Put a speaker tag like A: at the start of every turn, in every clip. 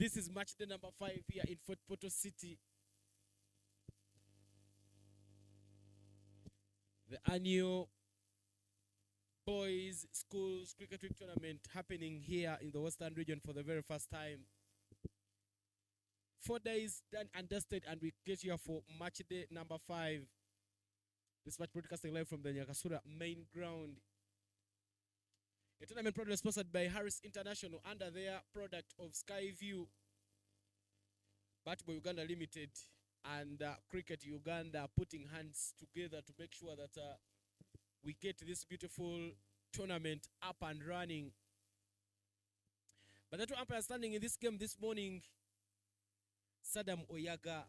A: This is match day number 5 here in Fort Portal City. The annual Boys Schools Cricket Week Tournament happening here in the Western region for the very first time. 4 days done and dusted, and we get here for match day number 5. This match broadcasting live from the Nyakasura main ground. A tournament proudly sponsored by Harris International under their product of Skyview, Batboy Uganda Limited, and Cricket Uganda putting hands together to make sure that we get this beautiful tournament up and running. But the two umpires standing in this game this morning, Saddam Oyaga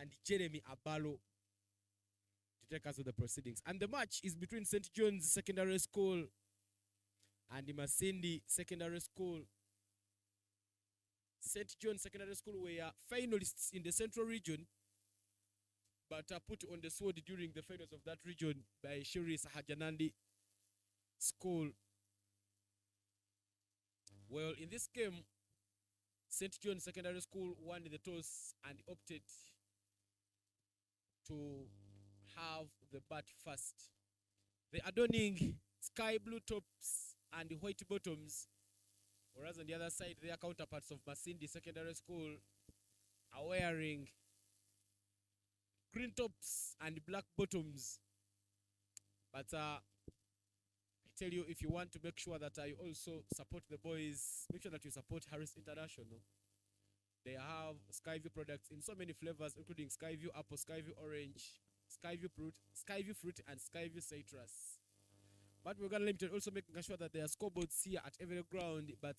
A: and Jeremy Abalo, to take us to the proceedings. And the match is between St. John's Secondary School and the Masindi Secondary School. St. John's Secondary School were finalists in the Central Region, but put on the sword during the finals of that region by Shiri Sahajanandi School. Well, in this game, St. John's Secondary School won the toss and opted to have the bat first. They are donning sky blue tops and white bottoms, whereas on the other side, their counterparts of Masindi Secondary School are wearing green tops and black bottoms. But I tell you, if you want to make sure that you also support the boys, make sure that you support Harris International. They have Skyview products in so many flavors, including Skyview apple, Skyview orange, Skyview fruit, and Skyview citrus. But we're going to limit also making sure that there are scoreboards here at every ground, but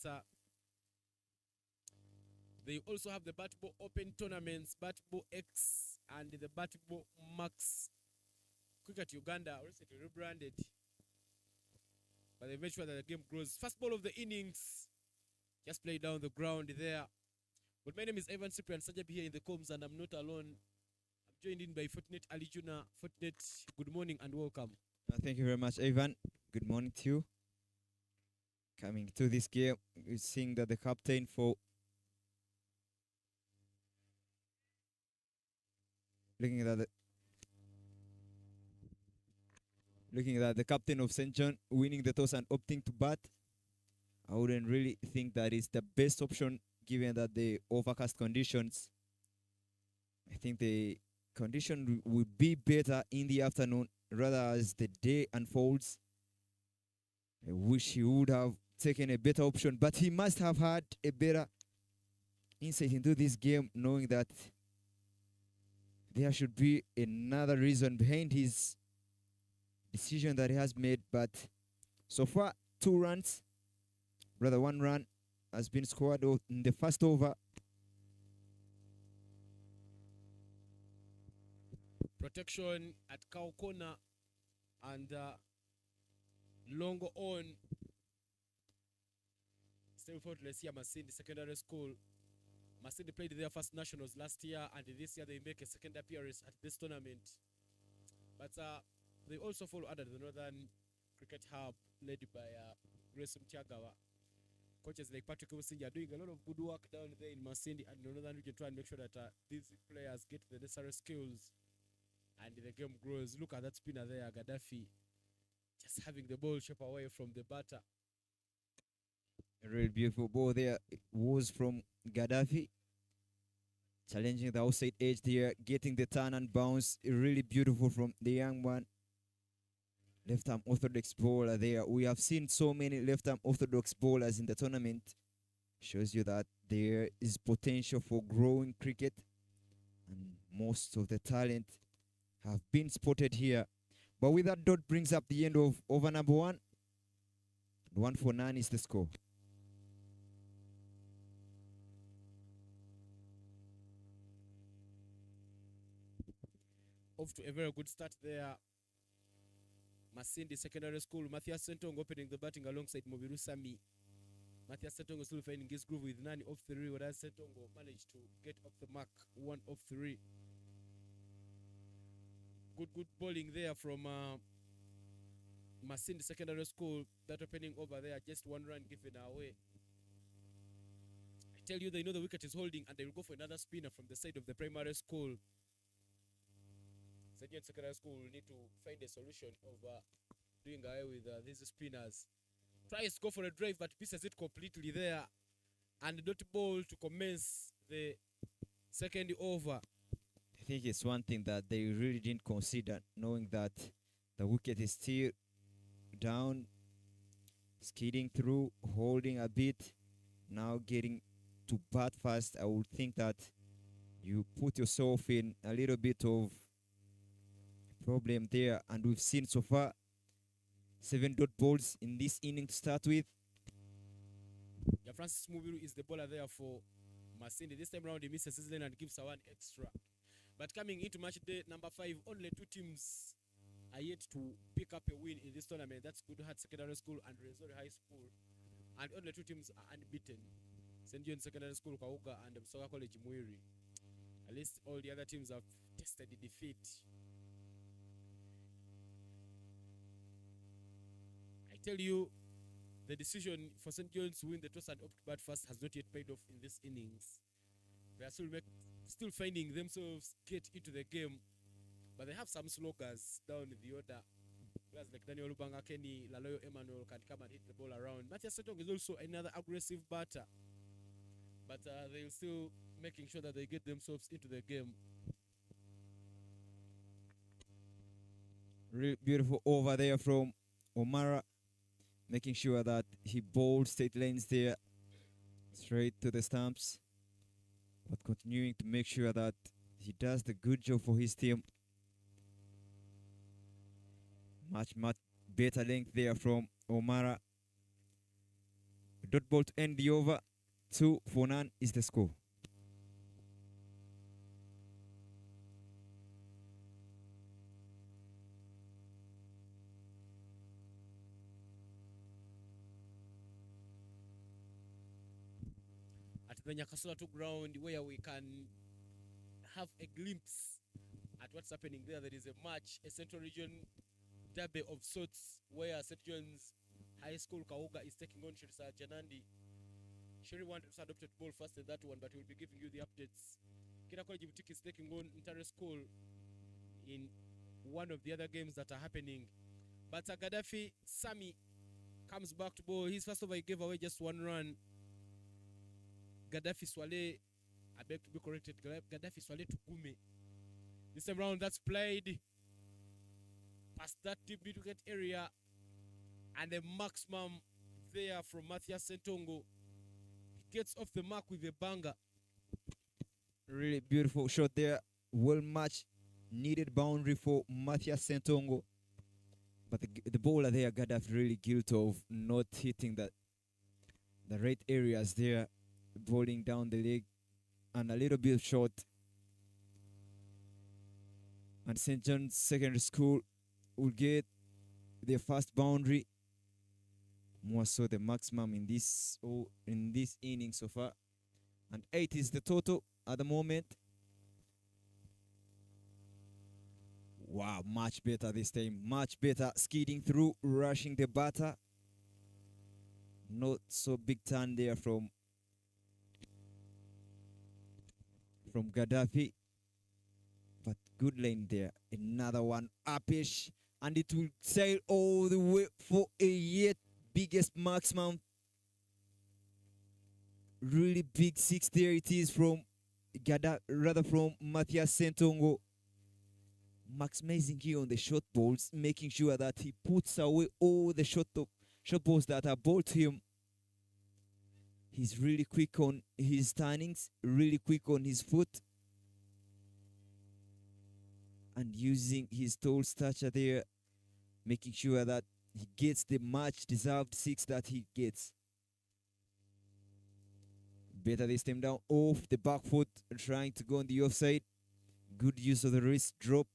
A: they also have the Batball Open tournaments, Batball X, and the Batball Max. Cricket Uganda recently rebranded, but they made sure that the game grows. First ball of the innings, just play down the ground there. But my name is Evan Cyprian Sajab here in the comms, and I'm not alone. I'm joined in by Fortinet Alijuna. Fortinet, good morning and welcome.
B: Thank you very much, Evan. Good morning to you. Coming to this game, we're seeing that the captain for looking at the captain of St. John winning the toss and opting to bat. I wouldn't really think that is the best option given that the overcast conditions. I think the condition will be better in the afternoon rather as the day unfolds. I wish he would have taken a better option, but he must have had a better insight into this game, knowing that there should be another reason behind his decision that he has made. But so far, 2 runs, rather 1 run has been scored in the first over.
A: Protection at cow corner and long on. Still faultless here, Masindi Secondary School. Masindi played their first nationals last year, and this year they make a second appearance at this tournament. But they also fall under the Northern Cricket Hub, led by Grace Mtiagawa. Coaches like Patrick Musinja are doing a lot of good work down there in Masindi and the Northern region, try and make sure that these players get the necessary skills and the game grows. Look at that spinner there, Gaddafi, just having the ball chip away from the batter.
B: A really beautiful ball there. It was from Gaddafi, challenging the outside edge there, getting the turn and bounce. Really beautiful from the young man. Left-arm orthodox bowler there. We have seen so many left-arm orthodox bowlers in the tournament. Shows you that there is potential for growing cricket, and most of the talent have been spotted here. But with that, dot brings up the end of over number 1. 1 for 9 is the score.
A: Off to a very good start there. Masindi Secondary School, Matthias Sentong opening the batting alongside Mobiru Sami. Matthias Sentong still finding his groove with 9 off 3, whereas Sentong managed to get off the mark 1 off 3. Good bowling there from Masindi Secondary School. That opening over there, just 1 run given away. I tell you they know the wicket is holding and they will go for another spinner from the side of the primary school. St. Secondary School will need to find a solution of doing away with these spinners. Tries to go for a drive but misses it completely there. And dot ball to commence the second over.
B: I think it's one thing that they really didn't consider, knowing that the wicket is still down, skidding through, holding a bit, now getting to bat fast. I would think that you put yourself in a little bit of problem there, and we've seen so far 7 dot balls in this inning to start with.
A: Yeah, Francis Mubiru is the bowler there for Masindi. This time around he misses his lane and gives her one extra. But coming into match day number 5, only 2 teams are yet to pick up a win in this tournament. That's Good Heart Secondary School and Resort High School. And only 2 teams are unbeaten. St. John Secondary School, Kauga, and Msoga College, Muiri. At least all the other teams have tested the defeat. I tell you, the decision for St. John's to win the toss and opt to bat first has not yet paid off in this innings. They are still finding themselves get into the game, but they have some sloggers down in the order. Players like Daniel Lubanga, Kenny, Laloyo Emmanuel can come and hit the ball around. Matthias Setong is also another aggressive batter, but they're still making sure that they get themselves into the game.
B: Really beautiful over there from Omara, making sure that he bowled straight lanes there, straight to the stumps, but continuing to make sure that he does the good job for his team. Much better length there from Omara. Dot ball to end the over. 2 for none is the score.
A: At the Nyakasula 2 ground, where we can have a glimpse at what's happening there. There is a match, a Central Region derby of sorts, where St. John's High School Kauga is taking on Shirisa Janandi. Sherry wanted to adopted ball first in that one, but we'll be giving you the updates. Kina College Boutique is taking on Intare School in one of the other games that are happening. But Gaddafi Sami comes back to ball. His first over, he gave away just 1 run. Gaddafi Swale, I beg to be corrected, Gaddafi Swale to Gume. This time round, that's played past that deep wicket area, and the maximum there from Matthias Sentongo. He gets off the mark with a banger.
B: Really beautiful shot there. Well matched, needed boundary for Matthias Sentongo. But the bowler there, Gaddafi, really guilty of not hitting the right areas there, bowling down the leg and a little bit short. And St. John's Secondary School will get their first boundary, more so the maximum in this inning so far. And 8 is the total at the moment. Wow, much better this time. Much better. Skidding through, rushing the batter. Not so big turn there from Gaddafi. But good lane there. Another one upish. And it will sail all the way for a yet biggest maximum. Really big 6 there it is from from Matthias Sentongo. Maximizing here on the short balls, making sure that he puts away all the short balls that are bowled to him. He's really quick on his turnings, really quick on his foot, and using his tall stature there, making sure that he gets the much deserved 6 that he gets. Better this time down off the back foot, trying to go on the offside. Good use of the wrist drop.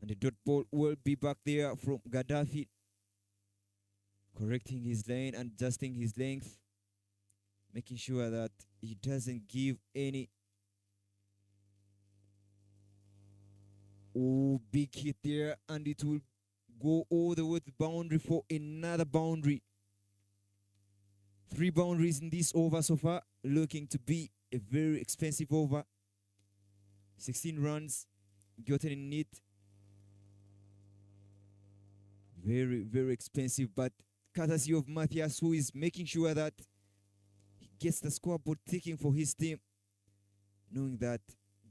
B: And the dot ball will be back there from Gaddafi, correcting his lane and adjusting his length, making sure that he doesn't give any big hit there, and it will go all the way to the boundary for another boundary. 3 boundaries in this over so far, looking to be a very expensive over. 16 runs gotten in it. Very, very expensive, but courtesy of Matthias, who is making sure that he gets the scoreboard ticking for his team, knowing that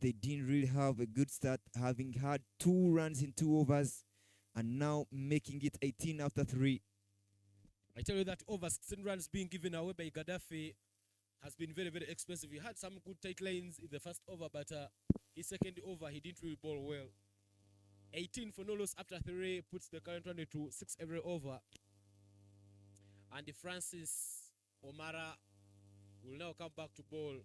B: they didn't really have a good start, having had 2 runs in 2 overs, and now making it 18 after 3.
A: I tell you that over 16 runs being given away by Gaddafi has been very, very expensive. He had some good tight lanes in the first over, but his second over, he didn't really bowl well. 18 for no loss after 3 puts the current run to 6 every over. And Francis Omara will now come back to bowl.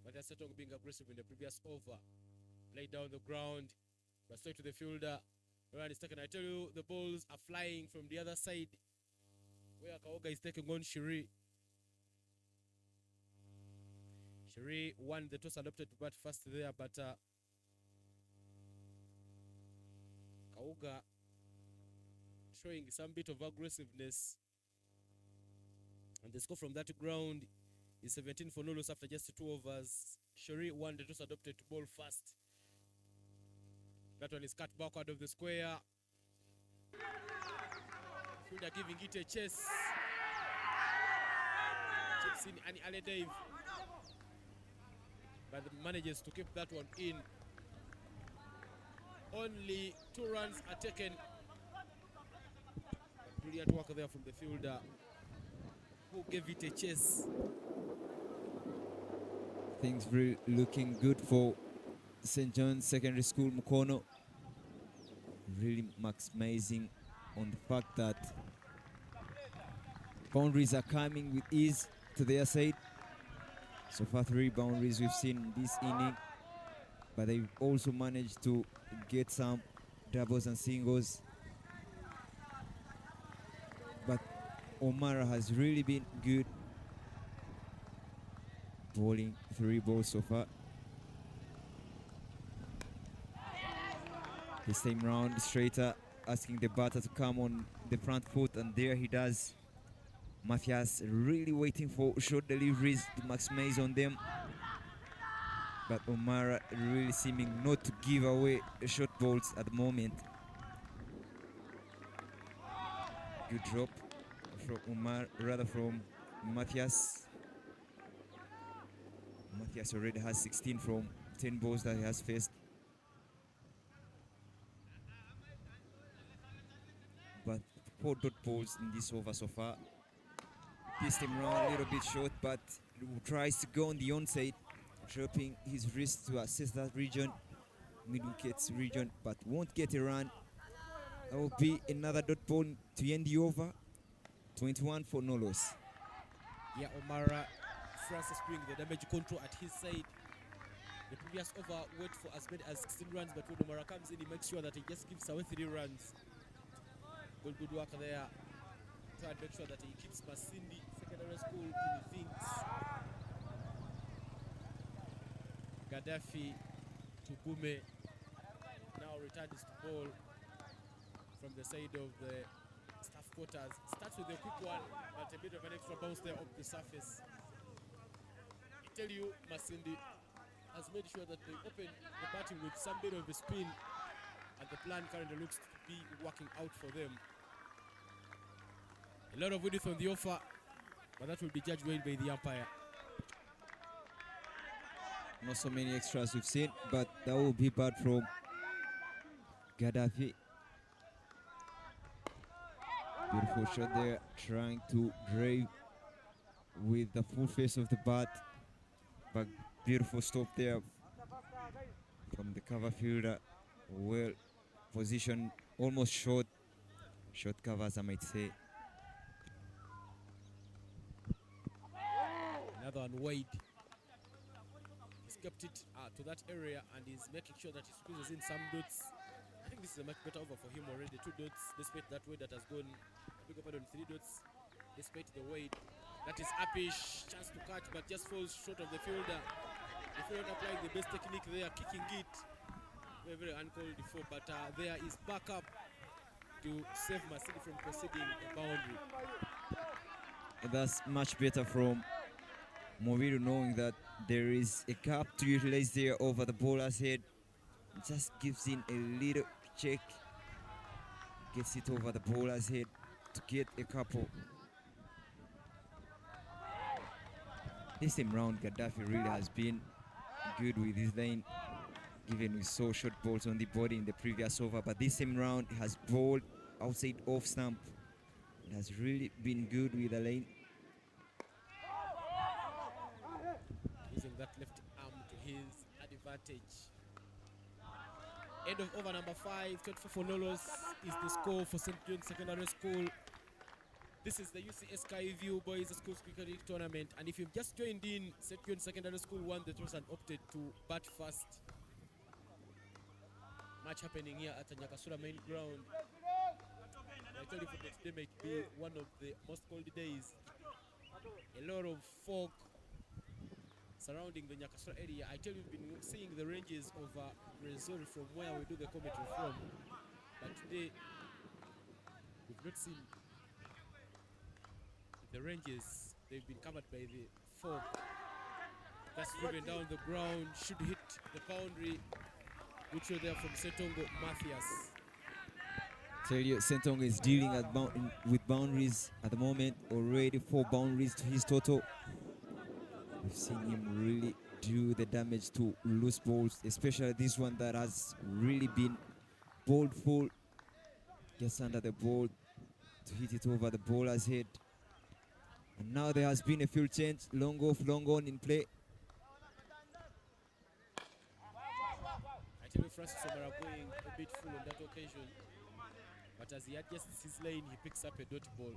A: But Setong being aggressive in the previous over. Played down the ground, but straight to the fielder. Run is taken. I tell you, the balls are flying from the other side, where Kaoga is taking on Shiri. Shiri won the toss and opted to bat first there, but Kaoga showing some bit of aggressiveness. And the score from that ground is 17 for no loss after just 2 overs. Shiri won the toss, adopted to bowl first. That one is cut backward of the square. Fielder giving it a chase. Chips in an early dive, but manages to keep that one in. Only 2 runs are taken. Brilliant work there from the fielder, who gave it a chase.
B: Things really looking good for St. John's Secondary School, MUKONO. Really maximizing on the fact that boundaries are coming with ease to their side. So far 3 boundaries we've seen in this inning, but they've also managed to get some doubles and singles. But O'Mara has really been good, bowling 3 balls so far. This time round, straighter, asking the batter to come on the front foot, and there he does. Matthias really waiting for short deliveries to maximize on them, but O'Mara really seeming not to give away short balls at the moment. Good drop from Umar, rather from Matthias. Matthias already has 16 from 10 balls that he has faced. But 4 dot balls in this over so far. This time around a little bit short, but tries to go on the onside, dropping his wrist to assess that region, mid-wickets region, but won't get a run. That will be another dot ball to end the over. 21 for no loss.
A: Yeah, O'Mara, Francis bring the damage control at his side. The previous over went for as many as 16 runs, but when O'Mara comes in, he makes sure that he just gives away 3 runs. Good work there. Try and make sure that he keeps Masindi Secondary School in things. Gaddafi to Gume now returns to ball from the side of the staff quarters. Starts with a quick one, but a bit of an extra bounce there off the surface. I tell you, Masindi has made sure that they open the batting with some bit of a spin, and the plan currently looks to be working out for them. A lot of width on the offer, but that will be judged well by the umpire.
B: Not so many extras we've seen, but that will be bad from Gaddafi. Beautiful shot there, trying to drive with the full face of the bat, but beautiful stop there from the cover fielder. Well positioned, almost short covers, I might say.
A: Another one wide. He's kept it to that area and he's making sure that he squeezes in some dots. I think this is a much better over for him already. 2 dots, despite that way that has gone. Big up on 3 dots, despite the weight. That is Uppish, chance to catch, but just falls short of the fielder. The fielder applying the best technique there, kicking it. Very, very uncalled for, but there is backup to save Masidi from conceding a boundary.
B: That's much better from Moviru, knowing that there is a gap to utilize there over the bowler's head. Just gives in a little check, gets it over the bowler's head to get a couple. This time round, Gaddafi really has been good with his lane, given we saw short balls on the body in the previous over, but this time round he has bowled outside off stump. It has really been good with the lane.
A: Using that left arm to his advantage. End of over number 5, 24 for Lolos is the score for St. John Secondary School. This is the UCS Skyview Boys Schools Cricket League Tournament, and if you've just joined in, St. John Secondary School won the toss and opted to bat first. Match happening here at the Nyakasura main ground. I tell you, for today might be one of the most cold days. A lot of fog surrounding the Nyakasura area. I tell you, we've been seeing the ranges of Missouri from where we do the commentary from, but today we've not seen the ranges. They've been covered by the fog. That's driven down the ground, should hit the boundary. Good show there from Setongo Matthias.
B: Tell you, Sentonga is dealing with boundaries at the moment. Already 4 boundaries to his total. We've seen him really do the damage to loose balls, especially this one that has really been bowled full. Gets under the ball to hit it over the bowler's head. And now there has been a field change. Long off, long on in play.
A: I tell you, Francis Omara going a bit full on that occasion, but as he adjusts his lane, he picks up a dot ball.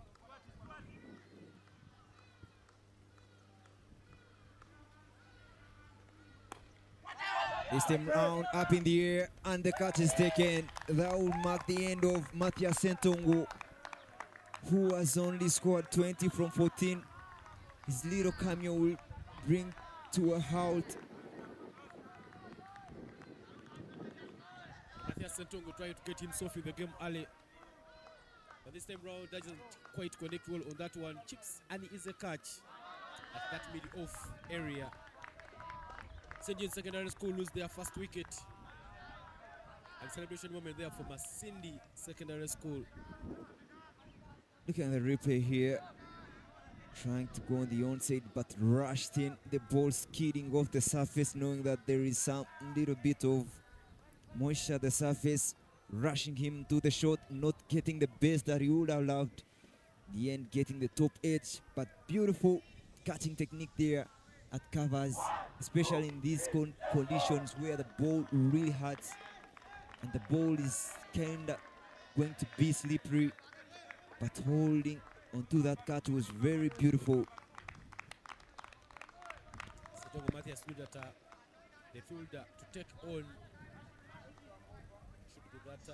B: This time round, up in the air, and the catch is taken. That will mark the end of Matthias Sentongo, who has only scored 20 from 14. His little cameo will bring to a halt.
A: Matthias Sentongo trying to get himself in the game early, but this time round doesn't quite connect well on that one. Chips and is a catch at that mid-off area. St. John Secondary School lose their first wicket. And celebration moment there for Masindi Secondary School.
B: Looking at the replay here, trying to go on the onside, but rushed in. The ball skidding off the surface, knowing that there is some little bit of moisture at the surface, rushing him to the shot, not getting the best that he would have loved. In the end, getting the top edge, but beautiful catching technique there at covers, especially in these conditions where the ball really hurts and the ball is kind of going to be slippery, but holding onto that catch was very beautiful.
A: Setongo Matthias knew that the fielder to take on should be that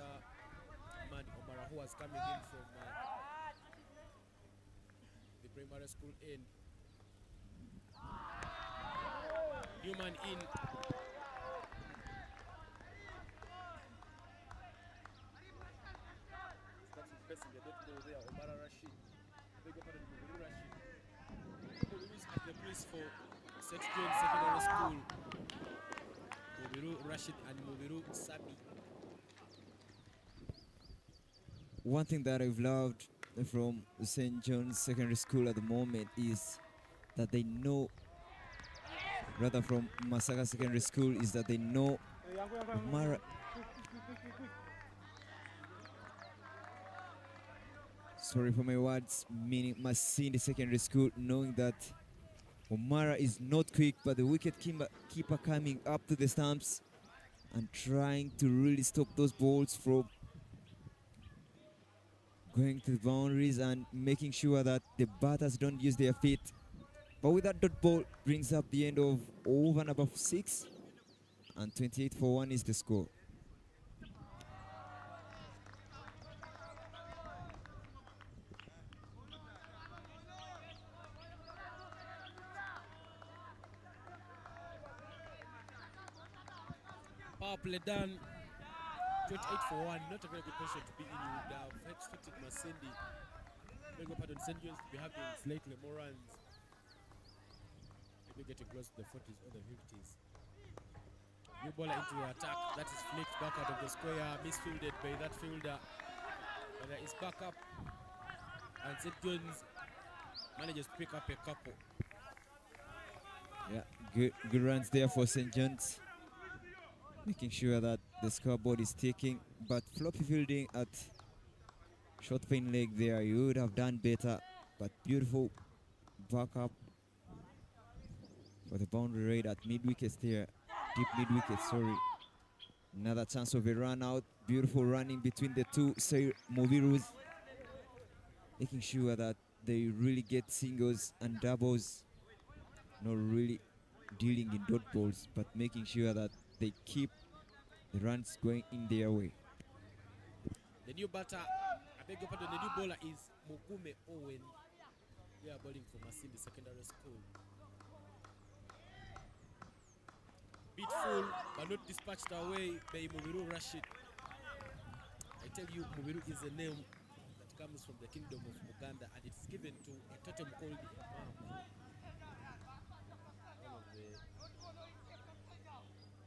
A: man Omara, who was coming in from the primary school end. Newman in. Starting pressing the dot ball there, Omara Rashid. Beg your pardon, Mubiru Rashid. Who is at the crease for St. John Secondary School. Mubiru Rashid and Mubiru Sabi.
B: One thing that I've loved from St. John's Secondary School at the moment is that they know, rather from Masaka Secondary School, is that they know Omara. Sorry for my words, meaning Masindi Secondary School, knowing that Omara is not quick, but the wicket keeper coming up to the stumps and trying to really stop those balls from going to the boundaries and making sure that the batters don't use their feet. But with that dot ball brings up the end of over and above 6, and 28 for 1 is the score.
A: Power play done. 28 for 1. Not a very good position to be in. You would have expected Masindi beg your pardon, St. John's to be having slightly more runs. Maybe getting close to the 40s or the 50s. New baller into the attack. That is flicked back out of the square. Misfielded by that fielder. But there is backup. And St. John's manages to pick up a couple.
B: Yeah, good runs there for St. John's. Making sure that the scoreboard is ticking. But floppy fielding at short pin leg there, you would have done better. But beautiful backup for the boundary raid at mid-wickets there. Deep mid-wicket, sorry. Another chance of a run out. Beautiful running between the two Movirus. Making sure that they really get singles and doubles. Not really dealing in dot balls, but making sure that they keep the runs going in their way.
A: The new batter, I beg your pardon, the new bowler is Mukume Owen. They are bowling for Masindi Secondary School. Beat full, but not dispatched away by Mubiru Rashid. I tell you, Mubiru is a name that comes from the kingdom of Uganda, and it's given to a totem called Imam. One of the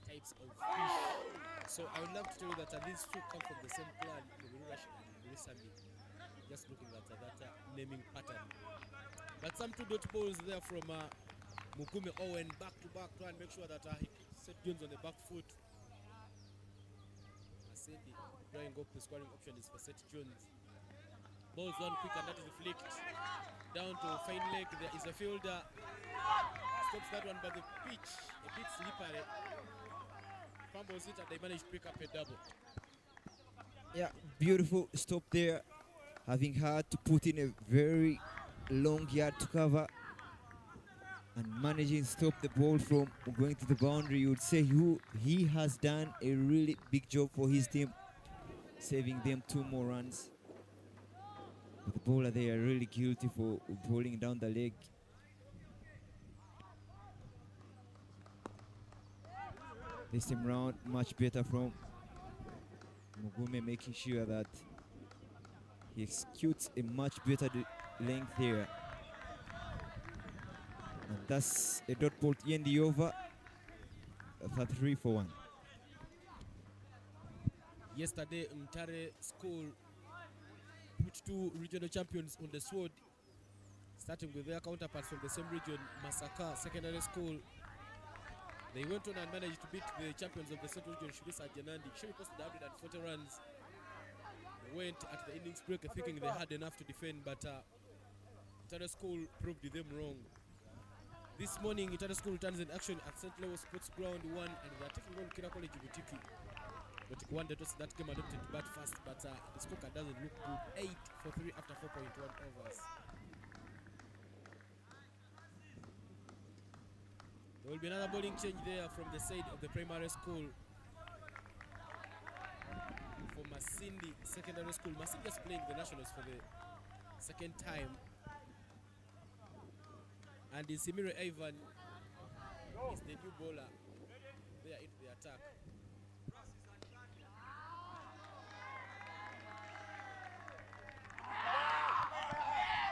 A: types of fish. So I would love to tell you that these two come from the same clan, Mubiru Rashid and Mubiru Sami. Just looking at that naming pattern. But some two dot balls there from Mukume Owen, back to back, try and make sure that he set Jones on the back foot. Masindi drawing up the scoring option is for Seth Jones. Balls one quick and that is flicked down to fine leg. There is a fielder. Stops that one, but the pitch a bit slippery. Fumbles it and they manage to pick up a double.
B: Yeah, beautiful stop there. Having had to put in a very long yard to cover and managing to stop the ball from going to the boundary, you would say he has done a really big job for his team, saving them 2 more runs. But the bowler, they are really guilty for bowling down the leg. This time round, much better from Mugume, making sure that he executes a much better length here. And that's a dot ball to end the over. 3 for 1.
A: Yesterday, Mtare School put 2 regional champions on the sword, starting with their counterparts from the same region, Masaka Secondary School. They went on and managed to beat the champions of the Central Region, Shibisa Janandi. Shibisa posted 140 runs. They went at the innings break thinking they had enough to defend, but Mtare School proved them wrong. This morning, Mtare School returns in action at St. Louis Sports Ground 1, and they are taking on Kira College Butiki. But one that came adopted to bat fast, but the scorecard doesn't look good. 8 for 3 after 4.1 overs. There will be another bowling change there from the side of the primary school for Masindi Secondary School. Masindi is playing the Nationals for the second time. And Simire Ivan is the new bowler there into the attack.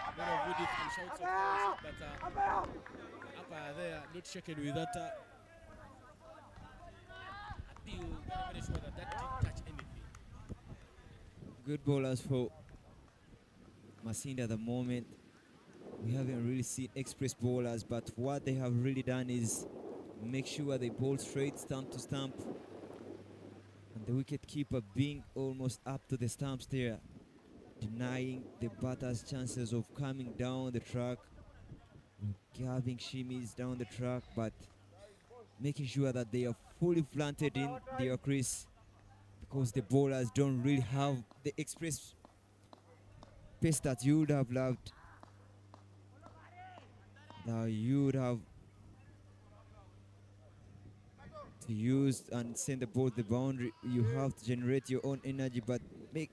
A: A lot of Woodith and shouts of course, but up there, not shaken with that appeal. Very sure that didn't touch anything.
B: Good bowlers for Masindi at the moment. We haven't really seen express bowlers, but what they have really done is make sure they bowl straight, stump to stump, and the wicket keeper being almost up to the stumps there, denying the batters chances of coming down the track, having shimmies down the track, but making sure that they are fully planted in their crease, because the bowlers don't really have the express pace that you would have loved. Now you would have to use and send the ball to the boundary. You have to generate your own energy, but make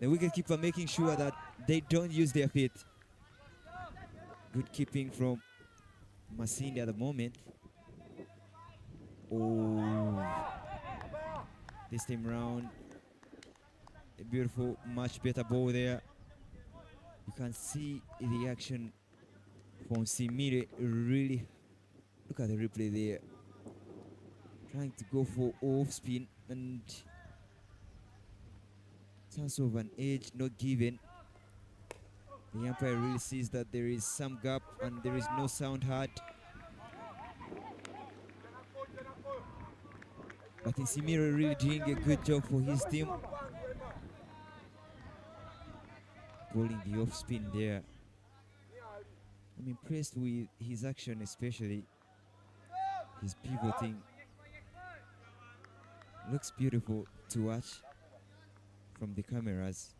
B: the wicketkeeper making sure that they don't use their feet. Good keeping from Masindi at the moment. Oh, this time round, a beautiful, much better ball there. You can see the action from Simire really. Look at the replay there. Trying to go for off spin and chance of an edge not given. The umpire really sees that there is some gap and there is no sound heard. But Simire really doing a good job for his team. Bowling the off spin there. I'm impressed with his action, especially his pivoting. Looks beautiful to watch from the cameras.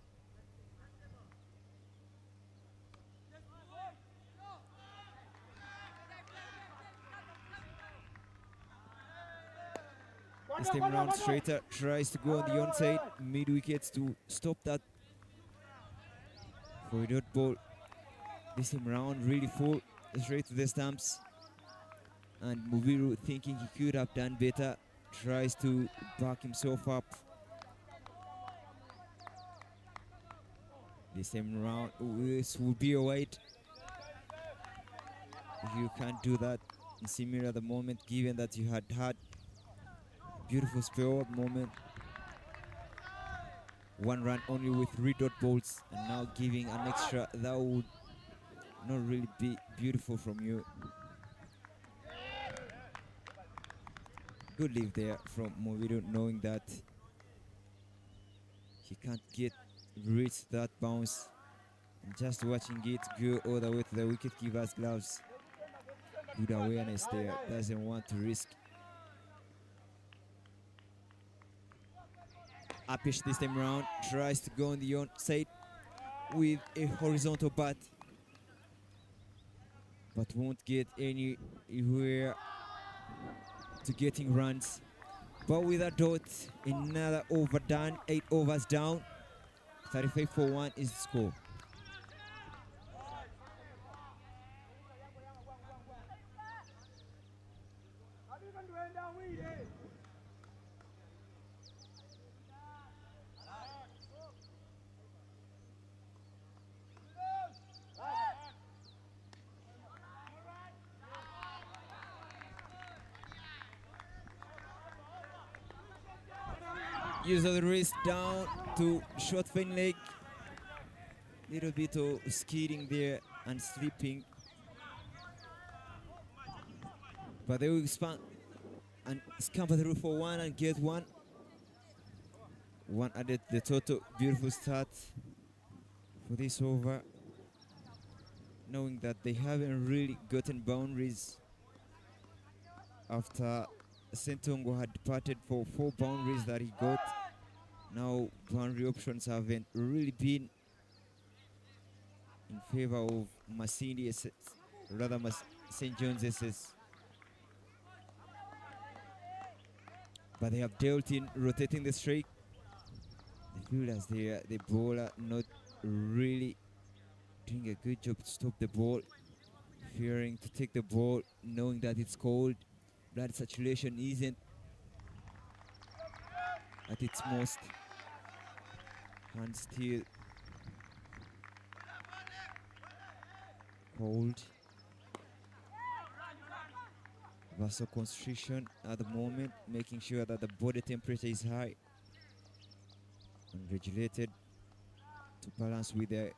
B: This time round, Strater tries to go on the onside mid wickets to stop that for a dot ball. This time round, really full straight to the stumps. And Muviru, thinking he could have done better, tries to back himself up. This time round, this will be a wide. You can't do that in Simir at the moment, given that you had beautiful spell at the moment. One run only with 3 dot balls, and now giving an extra, that would not really be beautiful from you. Good leave there from Movido, knowing that he can't reach that bounce, and just watching it go all the way to the wicket keeper's gloves. Good awareness there, doesn't want to risk. Apish this time round tries to go on the onside with a horizontal bat, but won't get anywhere to getting runs. But with a dot, another over done, 8 overs down, 35 for 1 is the score. Use of the wrist down to short fin leg. Little bit of skidding there and slipping. But they will expand and scamper through for 1 and get 1. 1 added the total. Beautiful start for this over. Knowing that they haven't really gotten boundaries after Sentongo had departed for 4 boundaries that he got. Now boundary options haven't really been in favor of Masindi, rather St. John's SS. But they have dealt in rotating the strike. The fielders there, the bowler not really doing a good job to stop the ball, fearing to take the ball, knowing that it's cold. Blood circulation isn't at its most, and still cold. Vasoconstriction at the moment, making sure that the body temperature is high and regulated to balance with the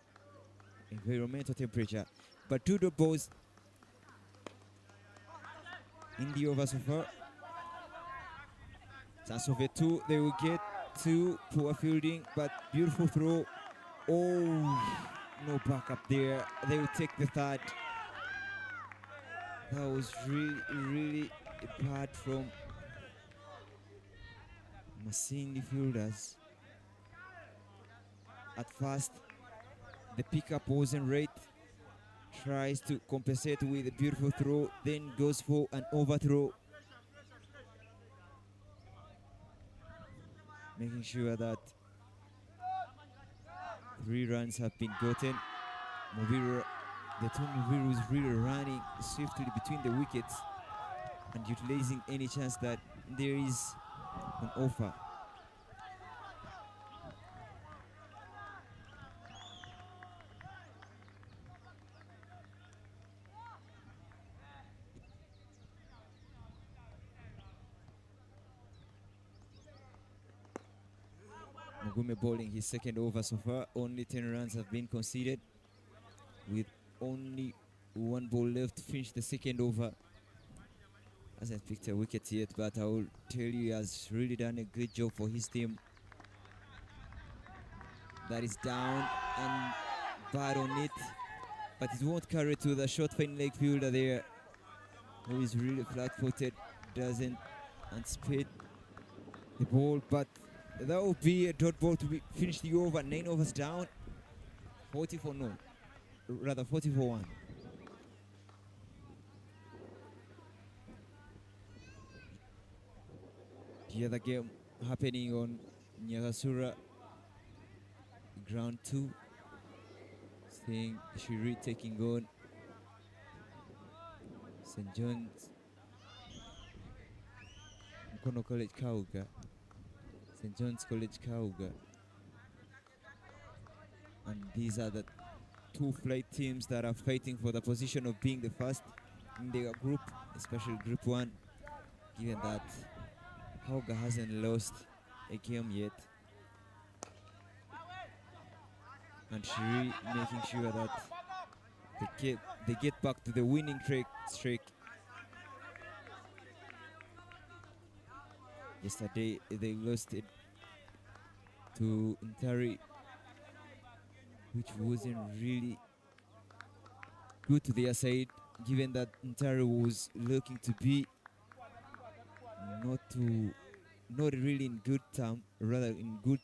B: environmental temperature. But 2 dot balls in the over so far. Chance of a 2, they will get 2. Poor fielding, but beautiful throw. Oh, no backup there. They will take the 3rd. That was really bad from Masindi fielders. At first, the pickup wasn't right. Tries to compensate with a beautiful throw, then goes for an overthrow. Making sure that 3 runs have been gotten. The two Muviru is really running swiftly between the wickets and utilizing any chance that there is an offer. Mugume bowling his second over so far. Only 10 runs have been conceded, with only one ball left to finish the second over. Hasn't picked a wicket yet, but I will tell you, he has really done a good job for his team. That is down and bad on it, but it won't carry to the short fine leg fielder there, who is really flat-footed, doesn't anticipate the ball, but that will be a dot ball to finish the over. 9 overs down, 40-0, rather 40-1. The other game happening on Nyagasura ground 2, seeing Shiri taking on St. John's MUKONO College Kauga, St. John's College Kauga. And these are the two flight teams that are fighting for the position of being the first in their group, especially Group 1, given that Kauga hasn't lost a game yet. And Shiri making sure that they get back to the winning streak. Yesterday they lost it to Ntari, which wasn't really good to their side, given that Ntari was looking to be not really in good term, rather in good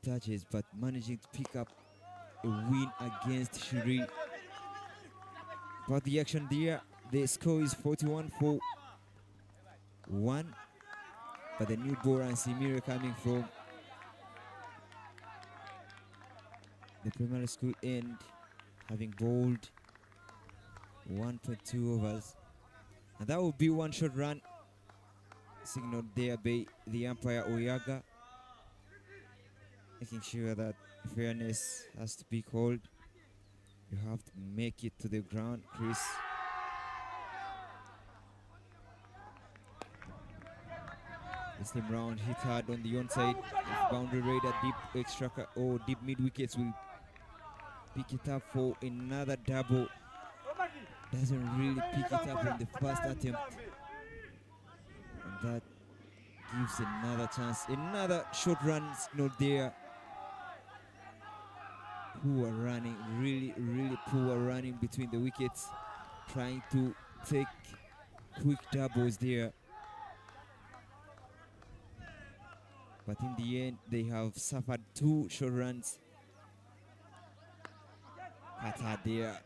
B: touches, but managing to pick up a win against Shiri. But the action there, the score is 41-1. But the new bowler and Simire coming from the primary school end, having bowled 1.2 overs. And that will be one short run, signaled there by the umpire Oyaga, making sure that fairness has to be called. You have to make it to the ground, Chris. This time round hit hard on the onside. If boundary raider, deep extra or deep mid wickets will pick it up for another double. Doesn't really pick it up on the first attempt. And that gives another chance. Another short run signal there. Poor running, really poor running between the wickets, trying to take quick doubles there. But in the end, they have suffered 2 short runs. Kata there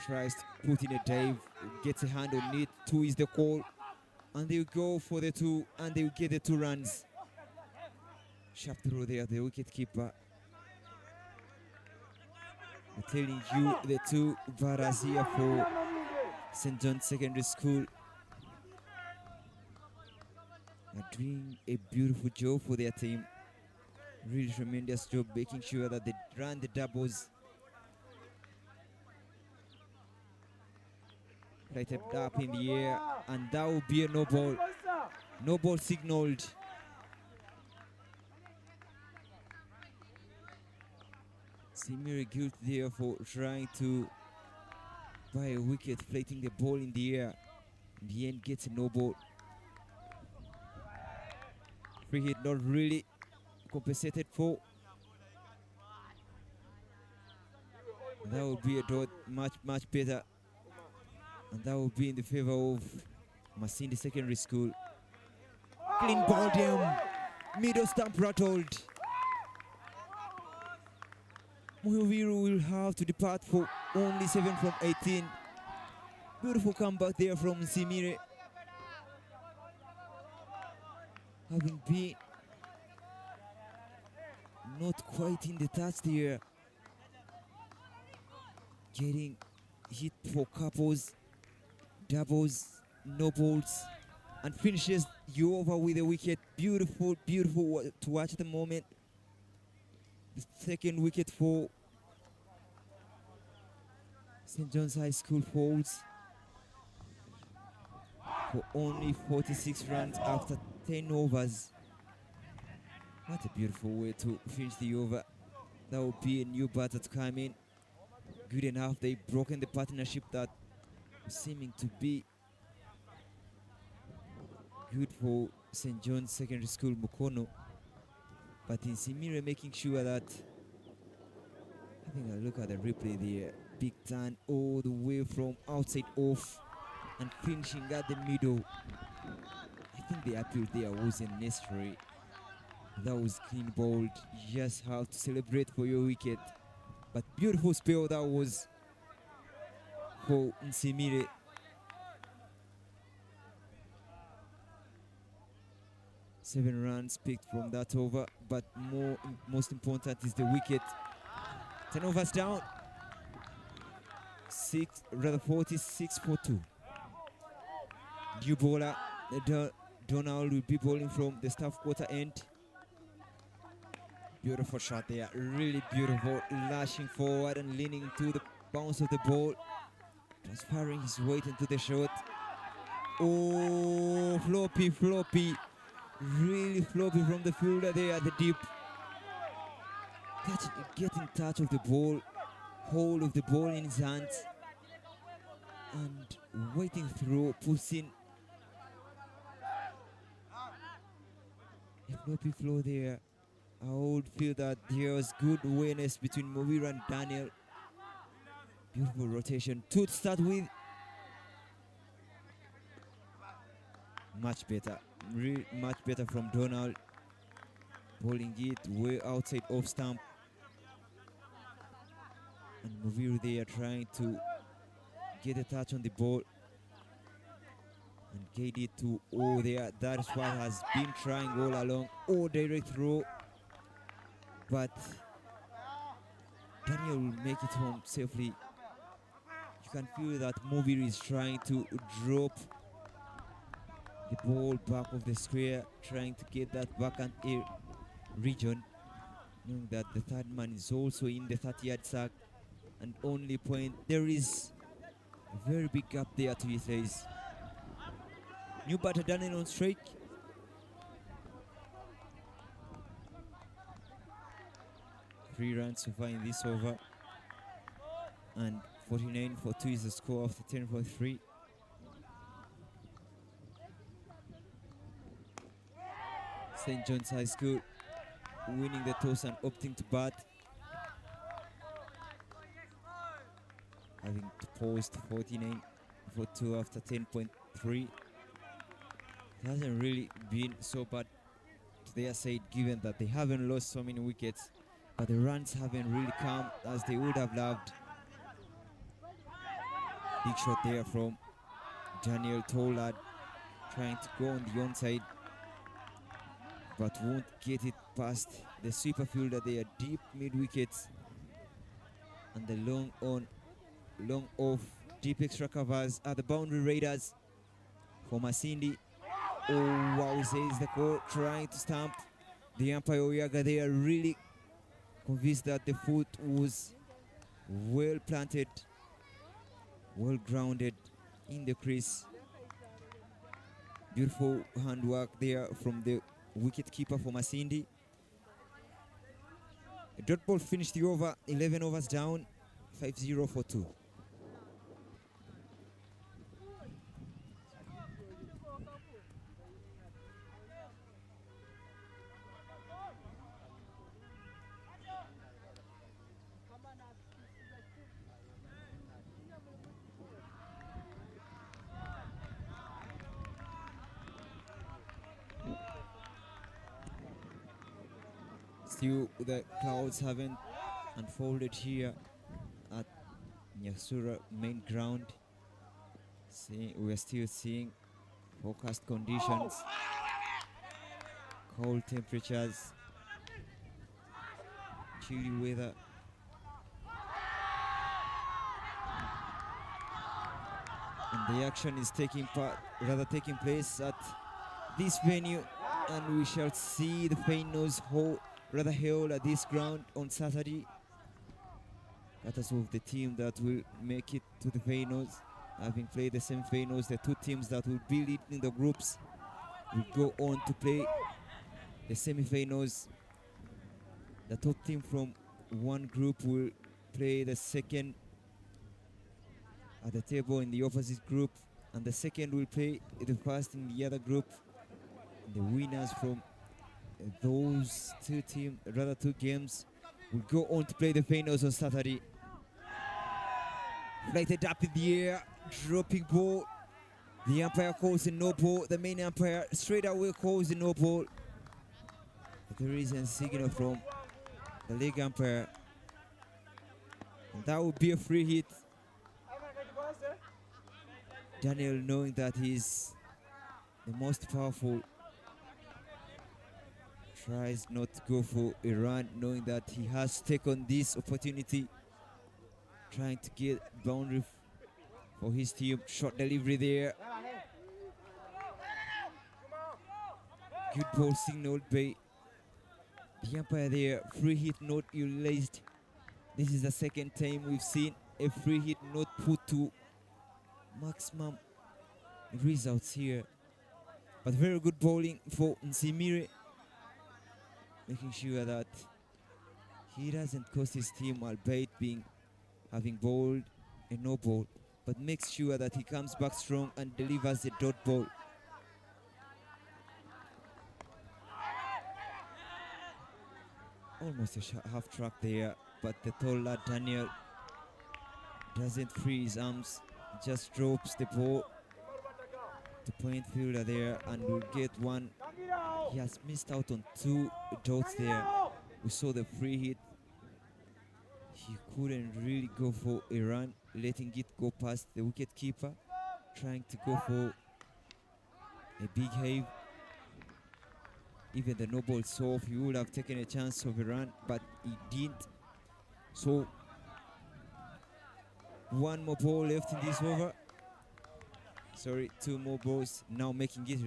B: tries to put in a dive, gets a hand on it. 2 is the call, and they go for the 2, and they will get the 2 runs. Sharp throw there, the wicket keeper. I'm telling you, the 2 Varas here for St. John's Secondary School are doing a beautiful job for their team. Really tremendous job making sure that they run the doubles. Lighted up in the air, and that will be a no ball. No ball signaled. Simiri guilty there for trying to buy a wicket, flighting the ball in the air. In the end, gets a no ball. Free hit not really compensated for. That would be a dot much better. And that will be in the favor of Masindi Secondary School. Clean ball down. Middle stump rattled. Muyoviru will have to depart for only 7 from 18. Beautiful comeback there from Simire. Having been not quite in the touch there. Getting hit for couples, doubles, no balls, and finishes you over with a wicket. Beautiful to watch at the moment. The second wicket for St. John's High School falls for only 46 runs after 10 overs. What a beautiful way to finish the over. That would be a new batter to come in. Good enough. They've broken the partnership that seeming to be good for St. John's Secondary School, Mukono. But in Simire making sure that, having a look at the replay there, big turn all the way from outside off and finishing at the middle. I think the appeal there wasn't necessary. That was clean bowled. You just have to celebrate for your wicket. But beautiful spell that was for Nsimire. Seven runs picked from that over, but most important is the wicket. 10 overs down. 46 for 2. New bowler Donald will be bowling from the staff quarter end. Beautiful shot there, really beautiful, lashing forward and leaning to the bounce of the ball, transferring his weight into the shot. Oh, floppy, really floppy from the fielder there at the deep. Getting touch of the ball, hold of the ball in his hands, and waiting through, pushing. A floppy flow there. I would feel that there was good awareness between Movira and Daniel. Beautiful rotation. 2 to start with. Much better. Really much better from Donald. Bowling it way outside off stump. And Movira there trying to get a touch on the ball. And get it to there. That's what has been trying all along. Direct throw. But Daniel will make it home safely. You can feel that Movir is trying to drop the ball back of the square, trying to get that backhand air region, knowing that the third man is also in the 30-yard sack and only point. There is a very big gap there to utilize. New batter Daniel on strike. Three runs so far in this over, and 49 for 2 is the score after 10 for 3. St. John's High School winning the toss and opting to bat, having to post 49 for 2 after 10.3. It hasn't really been so bad to their side, given that they haven't lost so many wickets. But the runs haven't really come as they would have loved. Big shot there from Daniel Tollard, trying to go on the onside, but won't get it past the sweeper fielder there. Deep mid wickets, and the long on, long off, deep extra covers are the boundary raiders for Masindi. Oh wow, says the call, trying to stamp. The umpire Oyaga there really convinced that the foot was well planted, well grounded in the crease. Beautiful handwork there from the wicket keeper for Masindi. A dot ball finished the over, 11 overs down, 5-0 for 2. Still, the clouds haven't unfolded here at Nyasura main ground. We are still seeing forecast conditions, cold temperatures, chilly weather. And the action is taking place at this venue, and we shall see the finals held at this ground on Saturday. That is of the team that will make it to the finals, having played the same finals. The two teams that will be leading the groups will go on to play the semi-finals The top team from one group will play the second at the table in the opposite group, and the second will play the first in the other group. And the winners from those two games will go on to play the finals on Saturday. Flighted up in the air, dropping ball. The umpire calls a no ball. The main umpire straight away calls a no ball. But there is a signal from the league umpire, and that would be a free hit. Daniel, knowing that he's the most powerful, tries not to go for a run, knowing that he has to take on this opportunity, trying to get boundary for his team. Short delivery there. Good ball signaled by the umpire there. Free hit not utilized. This is the second time we've seen a free hit not put to maximum results here. But very good bowling for Nsimire, making sure that he doesn't cost his team, albeit having bowled a no ball, but makes sure that he comes back strong and delivers a dot ball. Almost a half track there, but the tall lad Daniel doesn't free his arms, just drops the ball to point fielder there and will get one. He has missed out on two dots there. We saw the free hit. He couldn't really go for a run, letting it go past the wicket keeper, trying to go for a big have. Even the no ball saw he would have taken a chance of a run, but he didn't. So one more ball left in this over. Sorry, two more balls now making it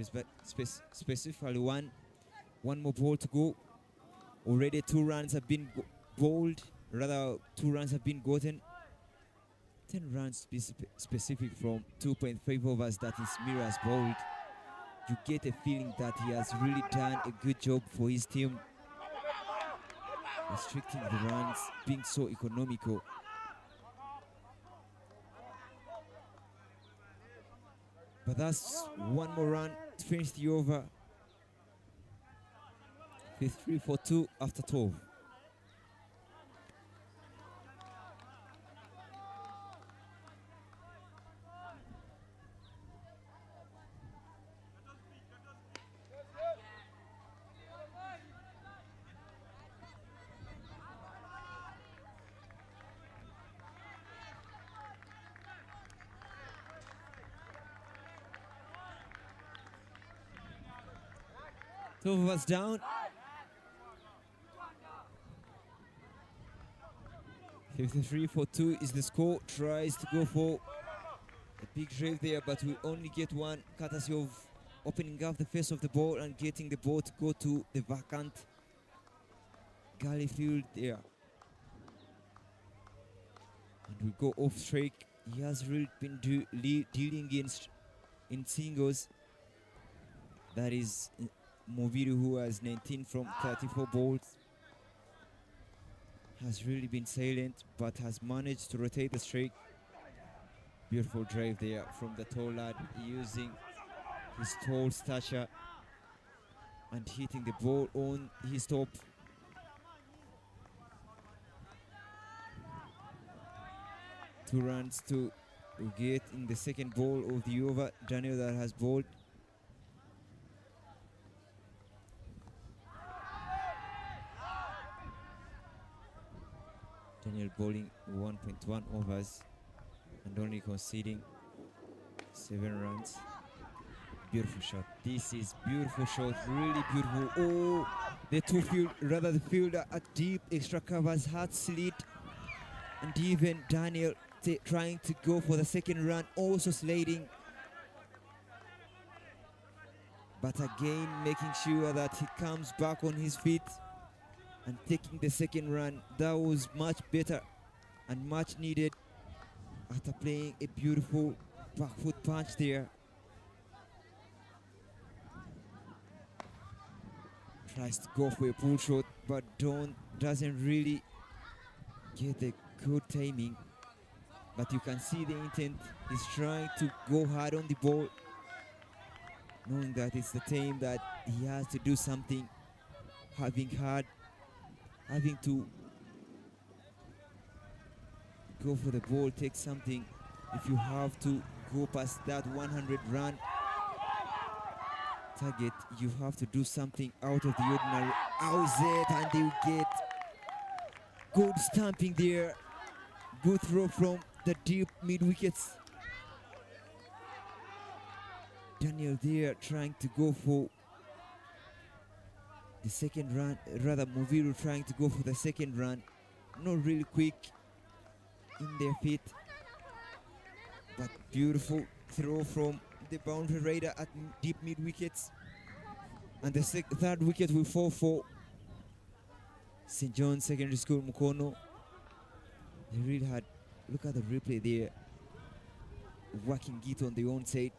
B: specifically one more ball to go. Already 2 runs have been bowled, rather 2 runs have been gotten. 10 runs to be specific from 2.5 overs that Nsimire has bowled. You get a feeling that he has really done a good job for his team, restricting the runs, being so economical. But that's one more run to finish the over. 53 for 2 after 12. Two of us down. 53 for 2 is the score. Tries to go for a big drive there, but we only get one, courtesy of opening up the face of the ball and getting the ball to go to the vacant gully field there. And we go off strike. He has really been dealing in singles. That is Moviru, who has 19 from 34 balls, has really been silent, but has managed to rotate the streak. Beautiful drive there from the tall lad, using his tall stature and hitting the ball on his top. Two runs to get in the second ball of the over. Daniel that has bowled. Daniel bowling 1.1 overs and only conceding 7 runs. Beautiful shot. This is beautiful shot, really beautiful. Oh, the fielder at deep extra covers had slid, and even Daniel trying to go for the second run, also sliding. But again, making sure that he comes back on his feet and taking the second run. That was much better and much needed after playing a beautiful back foot punch there. Tries to go for a pull shot. but doesn't really get the good timing. But you can see the intent. He's trying to go hard on the ball, knowing that it's the time that he has to do something. Having to go for the ball, take something. If you have to go past that 100 run target, you have to do something out of the ordinary. How is it? And they get good stamping there. Good throw from the deep mid wickets. Daniel there trying to go for the second run, rather Moviru trying to go for the second run. Not really quick in their feet, but beautiful throw from the boundary raider at deep mid wickets. And the third wicket will fall for St. John's Secondary School, Mukono. They really had, look at the replay there, working it on the onside.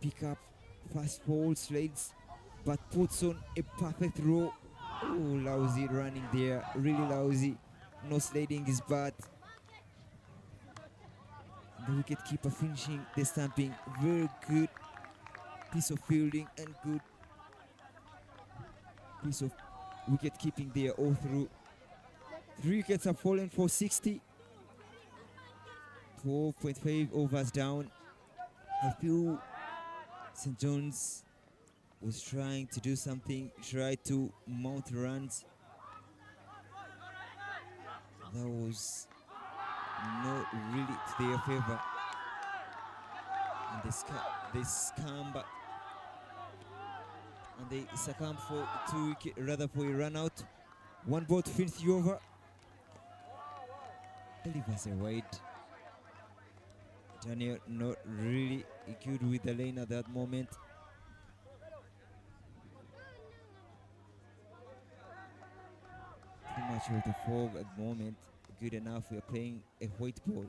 B: Pick up fast ball slides, but puts on a perfect throw. Oh, lousy running there, really lousy. No sliding his bat. The wicket keeper finishing the stamping. Very good piece of fielding and good piece of wicket keeping there all through. 3 wickets have fallen for 60. 12.5 overs down. I feel St. John's was trying to do something, tried to mount runs. That was not really to their favor. And they succumb for 2 wickets, rather for a run out. 1 ball to finish the over. Delivers a wide. Daniel not really good with the lane at that moment. Too much of the fog at the moment. Good enough, we are playing a white ball.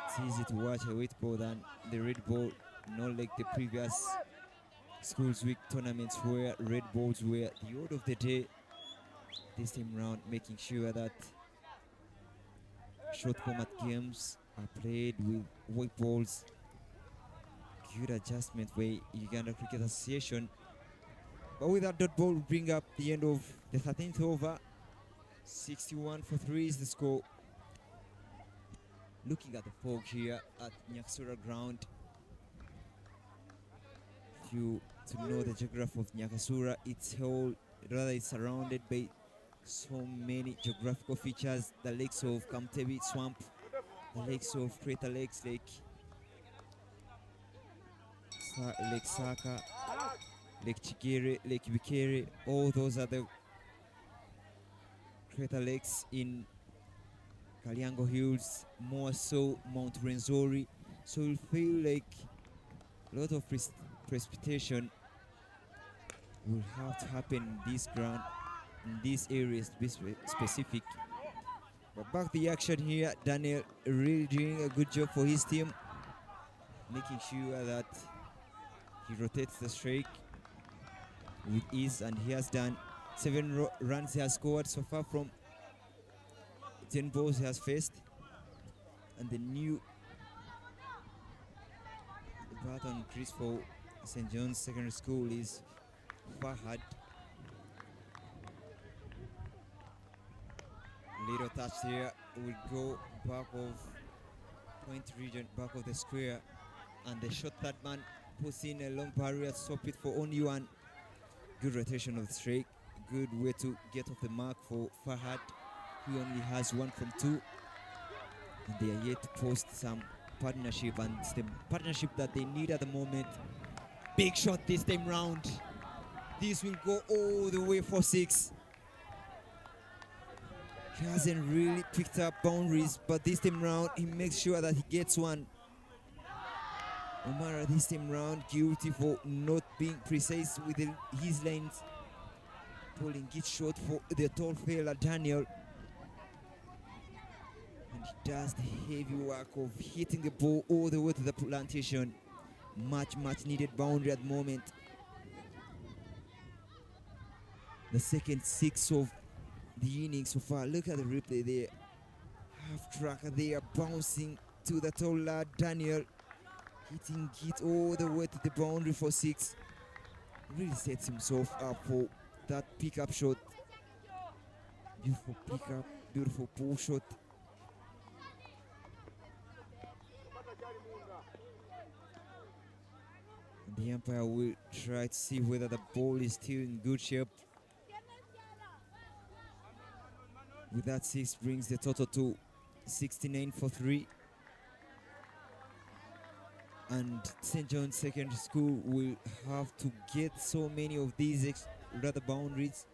B: It's easy to watch a white ball than the red ball, not like the previous Schools Week tournaments where red balls were the order of the day. This time round, making sure that short format games are played with white balls. Good adjustment by Uganda Cricket Association. But with that dot ball, we bring up the end of the 13th over. 61 for 3 is the score. Looking at the fog here at Nyakasura ground. If you to know the geography of Nyakasura, it's surrounded by so many geographical features. The lakes of Kamtebi Swamp, the lakes of Crater Lakes, Lake Saka, Lake Chigere, Lake Bikere, all those are the crater lakes in Kalyango Hills, more so Mount Renzori. So you feel like a lot of precipitation will have to happen in this ground, in these areas to be specific. But back the action here, Daniel really doing a good job for his team, making sure that he rotates the strike with ease, and he has done 7 runs he has scored so far from 10 balls he has faced. And the new baton crease for St. John's Secondary School is Fahad. Little touch here will go back of point region, back of the square, and the shot that man puts in a long barrier to stop it for only 1. Good rotation of the strike, good way to get off the mark for Fahad. He only has 1 from 2, and they are yet to post some partnership, and it's the partnership that they need at the moment. Big shot this time round. This will go all the way for 6. He hasn't really picked up boundaries, but this time round he makes sure that he gets 1. Omara this time round guilty for not being precise with his lanes. Pulling it short for the tall fella Daniel. And he does the heavy work of hitting the ball all the way to the plantation. Much needed boundary at the moment. the second six of the inning so far. Look at the replay there. Half tracker there, bouncing to the tall lad Daniel, hitting it all the way to the boundary for 6. Really sets himself up for that pickup shot. Beautiful pickup, beautiful pull shot. And the umpire will try to see whether the ball is still in good shape. With that 6 brings the total to 69 for 3. And St. John's Secondary School will have to get so many of these rather boundaries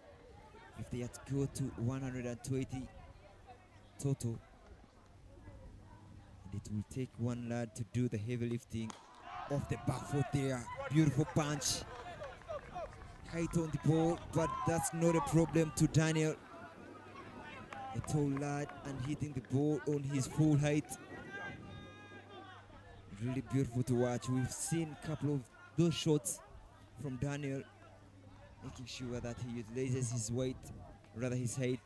B: if they have to go to 120 total. And it will take one lad to do the heavy lifting off the back foot there. Beautiful punch. Height on the ball, but that's not a problem to Daniel. A tall lad and hitting the ball on his full height. Really beautiful to watch. We've seen a couple of those shots from Daniel, making sure that he utilizes his weight, rather his height.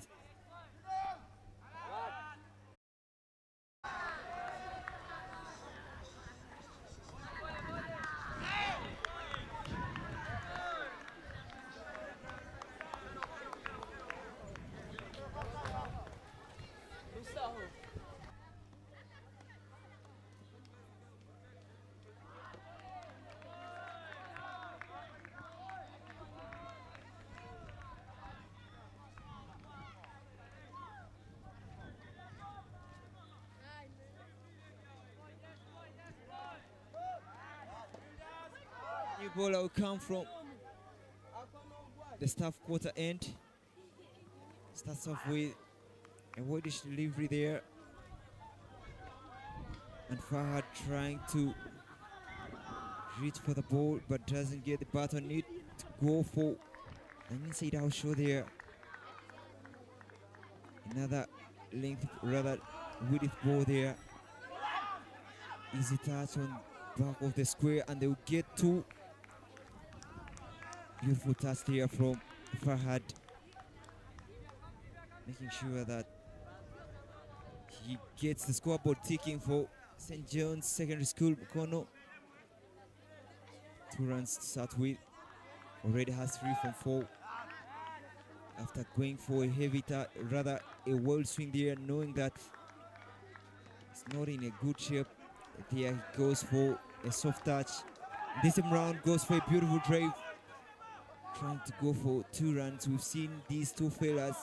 B: New ball will come from the staff quarter end. Starts off with a whitish delivery there. And Fahad trying to reach for the ball but doesn't get the bat on it to go for an inside out show there. Another length, rather width ball there. Easy touch on back of the square and they will get 2. Beautiful touch there from Fahad, making sure that he gets the scoreboard ticking for St. John's Secondary School. MUKONO, 2 runs to start with, already has 3 from 4 after going for a heavy rather a wild swing there, knowing that it's not in a good shape. There he goes for a soft touch. This time round goes for a beautiful drive, trying to go for 2 runs. We've seen these 2 failures,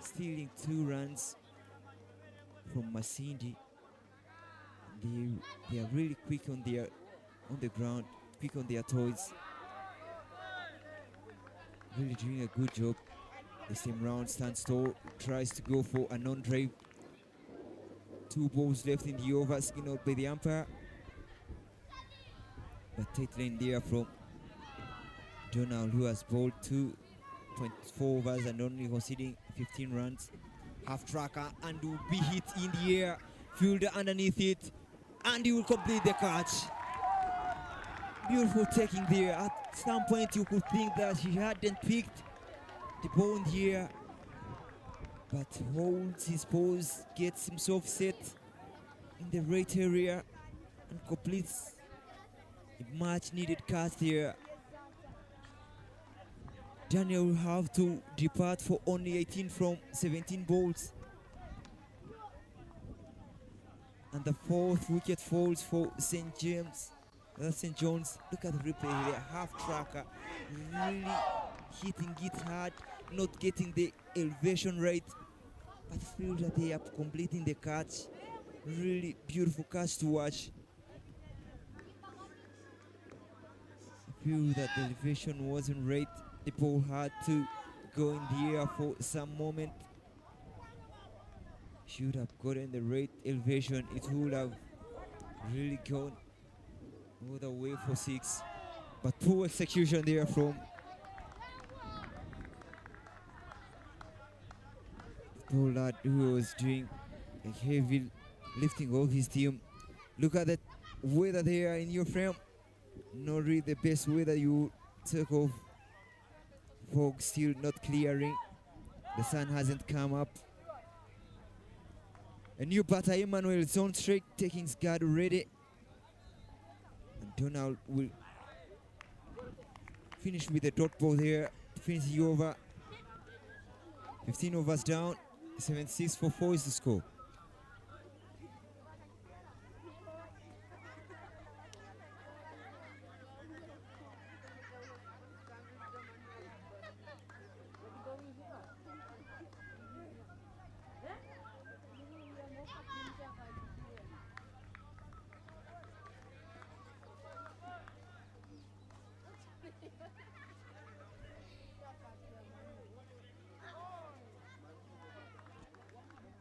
B: stealing 2 runs from Masindi. They are really quick on the ground, quick on their toes. Really doing a good job. The same round stands tall, tries to go for a non-drive. 2 balls left in the over, skin out by the umpire. But tight line there from Donald, who has bowled 2.4 overs and only conceding 15 runs. Half tracker and will be hit in the air. Fielder underneath it, and he will complete the catch. Beautiful taking there. At some point you could think that he hadn't picked the ball in the air, but holds his pose, gets himself set in the right area and completes a much needed catch there. Daniel will have to depart for only 18 from 17 balls. And the 4th wicket falls for St. James. That's St. John's. Look at the replay here. Half tracker, really hitting it hard, not getting the elevation right. But feel that they are completing the catch. Really beautiful catch to watch. I feel that the elevation wasn't right. The ball had to go in the air for some moment. Should have gotten the right elevation. It would have really gone all the way for 6. But poor execution there from the lad who was doing a heavy lifting of his team. Look at that weather there in your frame. Not really the best weather you take off Fog still not clearing. The sun hasn't come up. A new batter, Emmanuel, is on straight, taking his guard ready. And Donald will finish with a dot ball here to finish the over. 15 overs down, 76 for 4 is the score.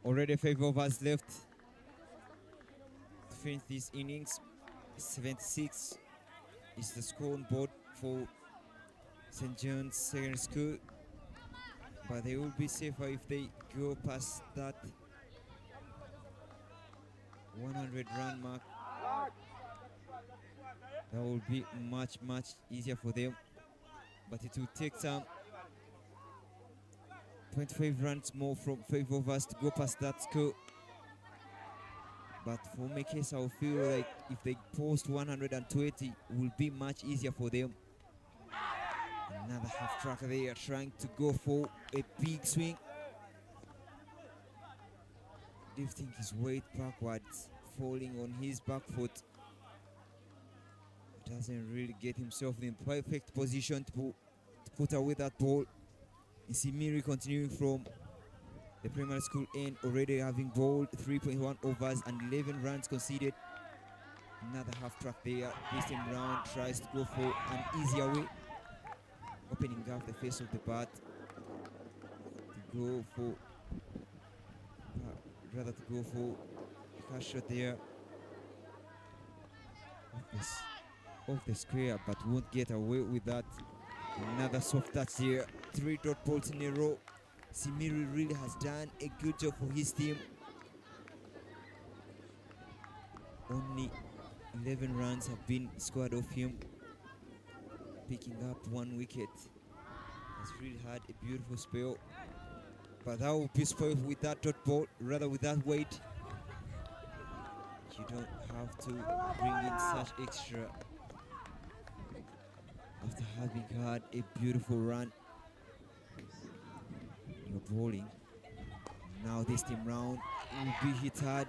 B: Already 5 overs left to finish these innings. 76 is the score on board for St. John's Secondary School, but they will be safer if they go past that 100 run mark. That will be much easier for them, but it will take some 25 runs more from 5 overs to go past that score. But for my case, I feel like if they post 120, it will be much easier for them. Another half track there, trying to go for a big swing. Lifting his weight backwards, falling on his back foot. Doesn't really get himself in perfect position to put away that ball. Nsimiri continuing from the primary school end, already having bowled 3.1 overs and 11 runs conceded. Another half track there. This time round tries to go for an easier way, opening up the face of the bat to go for rather to go for a cash shot there off the square, but won't get away with that. Another soft touch here. 3 dot balls in a row. Simiri really has done a good job for his team. Only 11 runs have been scored off him, picking up 1 wicket. Has really had a beautiful spell, but that will be spoiled with that dot ball, rather with that weight. You don't have to bring in such extra after having had a beautiful run. You're bowling. Now this time round will be hit hard.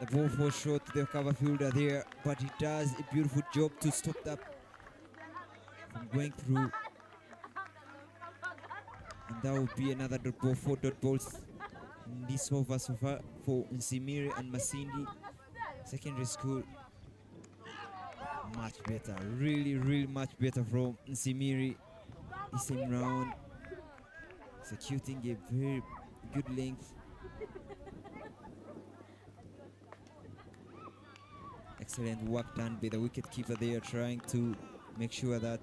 B: The ball falls short to the cover fielder there, but he does a beautiful job to stop that from going through. And that will be another dot ball, 4 dot balls in this over so far for Nsimiri and Masindi Secondary School. Much better, really much better from Nsimiri this time round, executing a very good length. Excellent work done by the wicket keeper there, trying to make sure that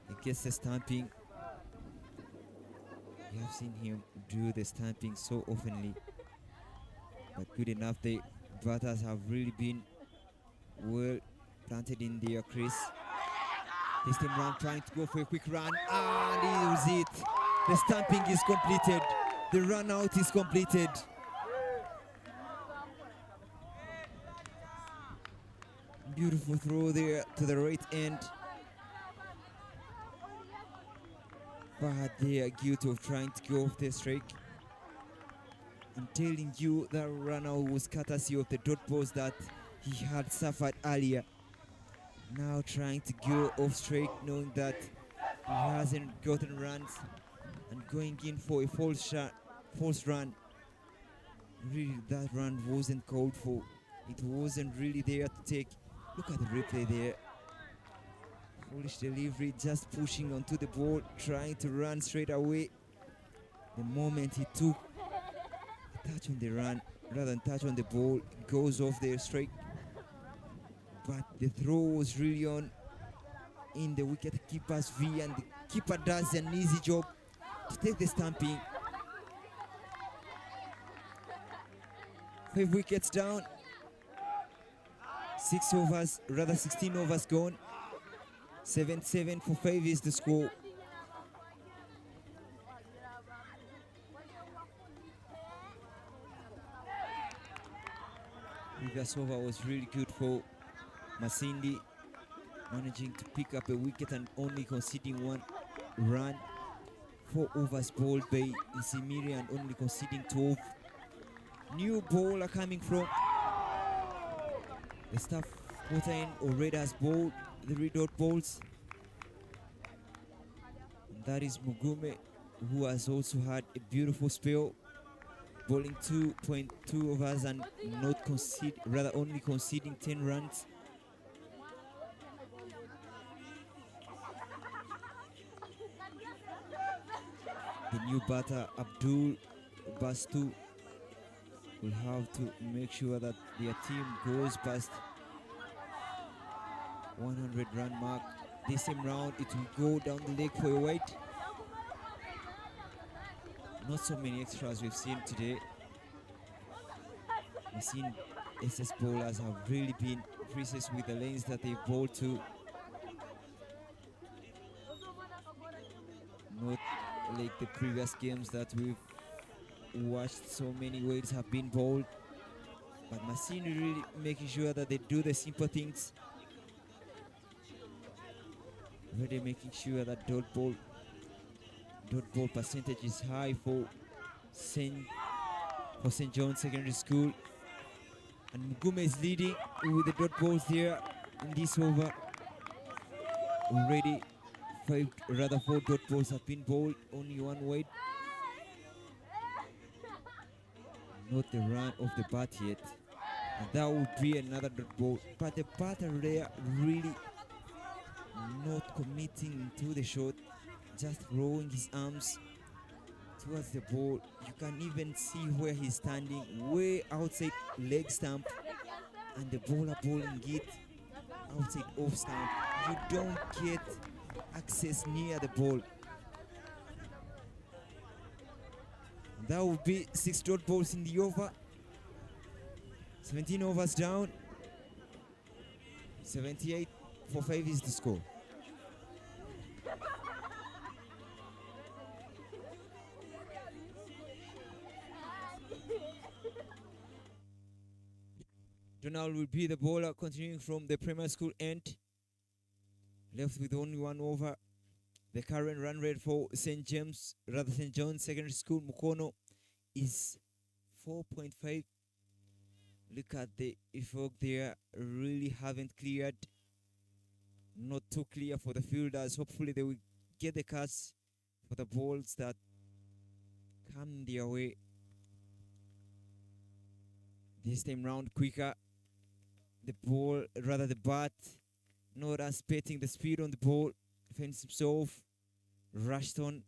B: he gets the stamping. We have seen him do the stamping so oftenly, but good enough. The batters have really been well planted in their crease. This time round trying to go for a quick run, and he was it. The stamping is completed. The run out is completed. Beautiful throw there to the right end. But they are guilty of trying to go off the strike. I'm telling you that run out was courtesy of the dot balls that he had suffered earlier. Now trying to go off straight, knowing that he hasn't gotten runs and going in for a false run. Really, that run wasn't called for. It wasn't really there to take. Look at the replay there. Foolish delivery, just pushing onto the ball, trying to run straight away. The moment he took a touch on the run, rather than touch on the ball, it goes off the strike. But the throw was really on in the wicket keeper's V, and the keeper does an easy job to take the stamping. 5 wickets down. 16 overs gone. 7-7 for 5 is the score. previous over was really good for Masindi, managing to pick up a wicket and only conceding 1 run. 4 overs bowled by Nsimiri and only conceding 12. New bowler coming from the staff quarter end already has bowled the red-dot balls. And that is Mugume, who has also had a beautiful spell, bowling 2.2 overs and only conceding 10 runs. The new batter, Abdul Bastu, will have to make sure that their team goes past 100-run mark. This time round, it will go down the leg for a wide. Not so many extras we've seen today. We've seen SS bowlers have really been precise with the lanes that they bowl to. Not like the previous games that we've watched, so many waves have been bowled. But Masini really making sure that they do the simple things. Really making sure that dot ball percentage is high for St. John's Secondary School. And Mugume is leading with the dot balls here in this over. Already 4 dot balls have been bowled, only 1 wide. Not the run of the bat yet. And that would be another dot ball. But the batter there really not committing to the shot, just throwing his arms towards the ball. You can even see where he's standing, way outside leg stump, and the bowler bowling it outside off stump. You don't get access near the ball. That would be 6 dot balls in the over. 17 overs down. 78 for 5 is the score. Donald will be the bowler, continuing from the primary school end. Left with only 1 over. The current run rate for St. John's Secondary School, MUKONO, is 4.5. Look at the effort there. Really haven't cleared. Not too clear for the fielders. Hopefully they will get the cuts for the balls that come their way. This time round quicker. The bat, not anticipating the speed on the ball, finds himself rushed on.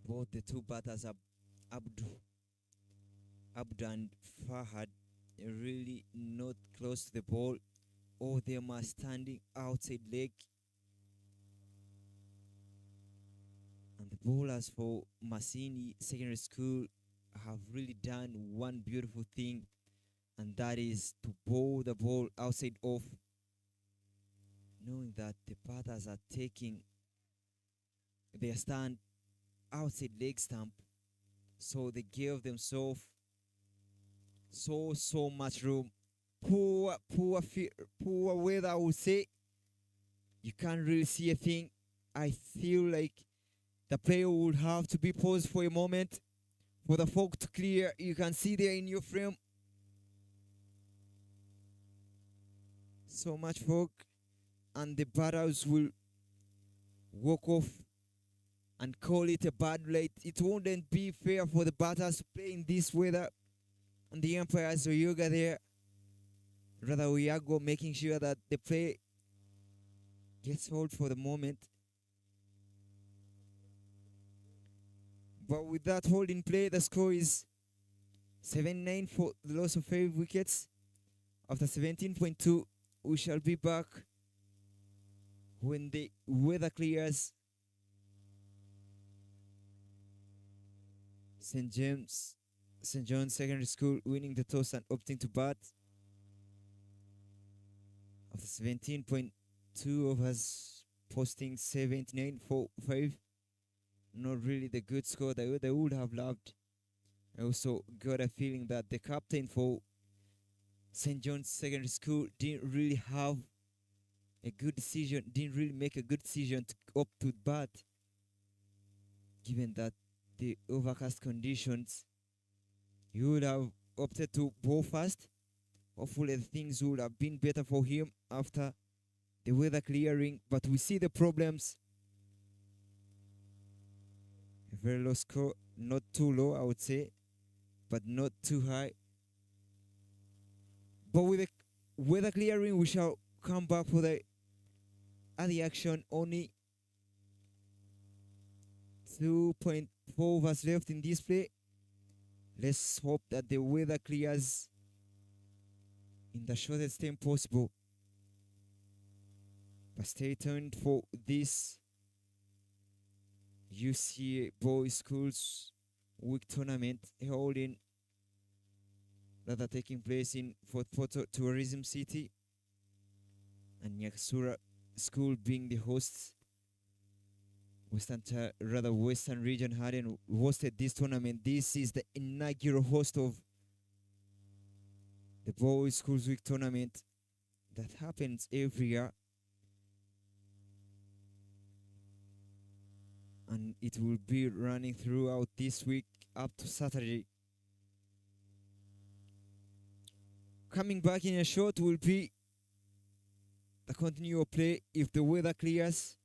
B: Both the 2 batters, Abdu and Fahad, are really not close to the ball. All of them are standing outside leg. And the bowlers for Masini Secondary School have really done one beautiful thing, and that is to bowl the ball outside off, knowing that the batters are taking their stand outside leg stump, so they gave themselves so much room. Poor weather, I would say. You can't really see a thing. I feel like the player would have to be paused for a moment for the fog to clear. You can see there in your frame. So much fog. And the batters will walk off and call it a bad light. It wouldn't be fair for the batters to play in this weather. And the umpires, Yoga there, rather Uyago, making sure that the play gets hold for the moment. But with that hold in play, the score is 7-9 for the loss of 5 wickets. After 17.2, we shall be back when the weather clears. St. John's Secondary School winning the toss and opting to bat. After 17.2 overs, posting 79 for 5. not really the good score that they would have loved. I also got a feeling that the captain for St. John's Secondary School didn't really have a good decision, didn't really make a good decision to opt to bat, given that the overcast conditions. He would have opted to bowl fast. Hopefully, things would have been better for him after the weather clearing, but we see the problems. A very low score, not too low, I would say, but not too high. But with the weather clearing, we shall come back for the other action. Only 2.4 overs left in this play. Let's hope that the weather clears in the shortest time possible. But stay tuned for this UCA Boys Schools Week Tournament holding that are taking place in Fort Portal Tourism City, and Nyakasura School being the hosts. Western Region hadn't hosted this tournament. This is the inaugural host of the Boys Schools Week Tournament that happens every year, and it will be running throughout this week up to Saturday. Coming back in a short will be the continual play if the weather clears.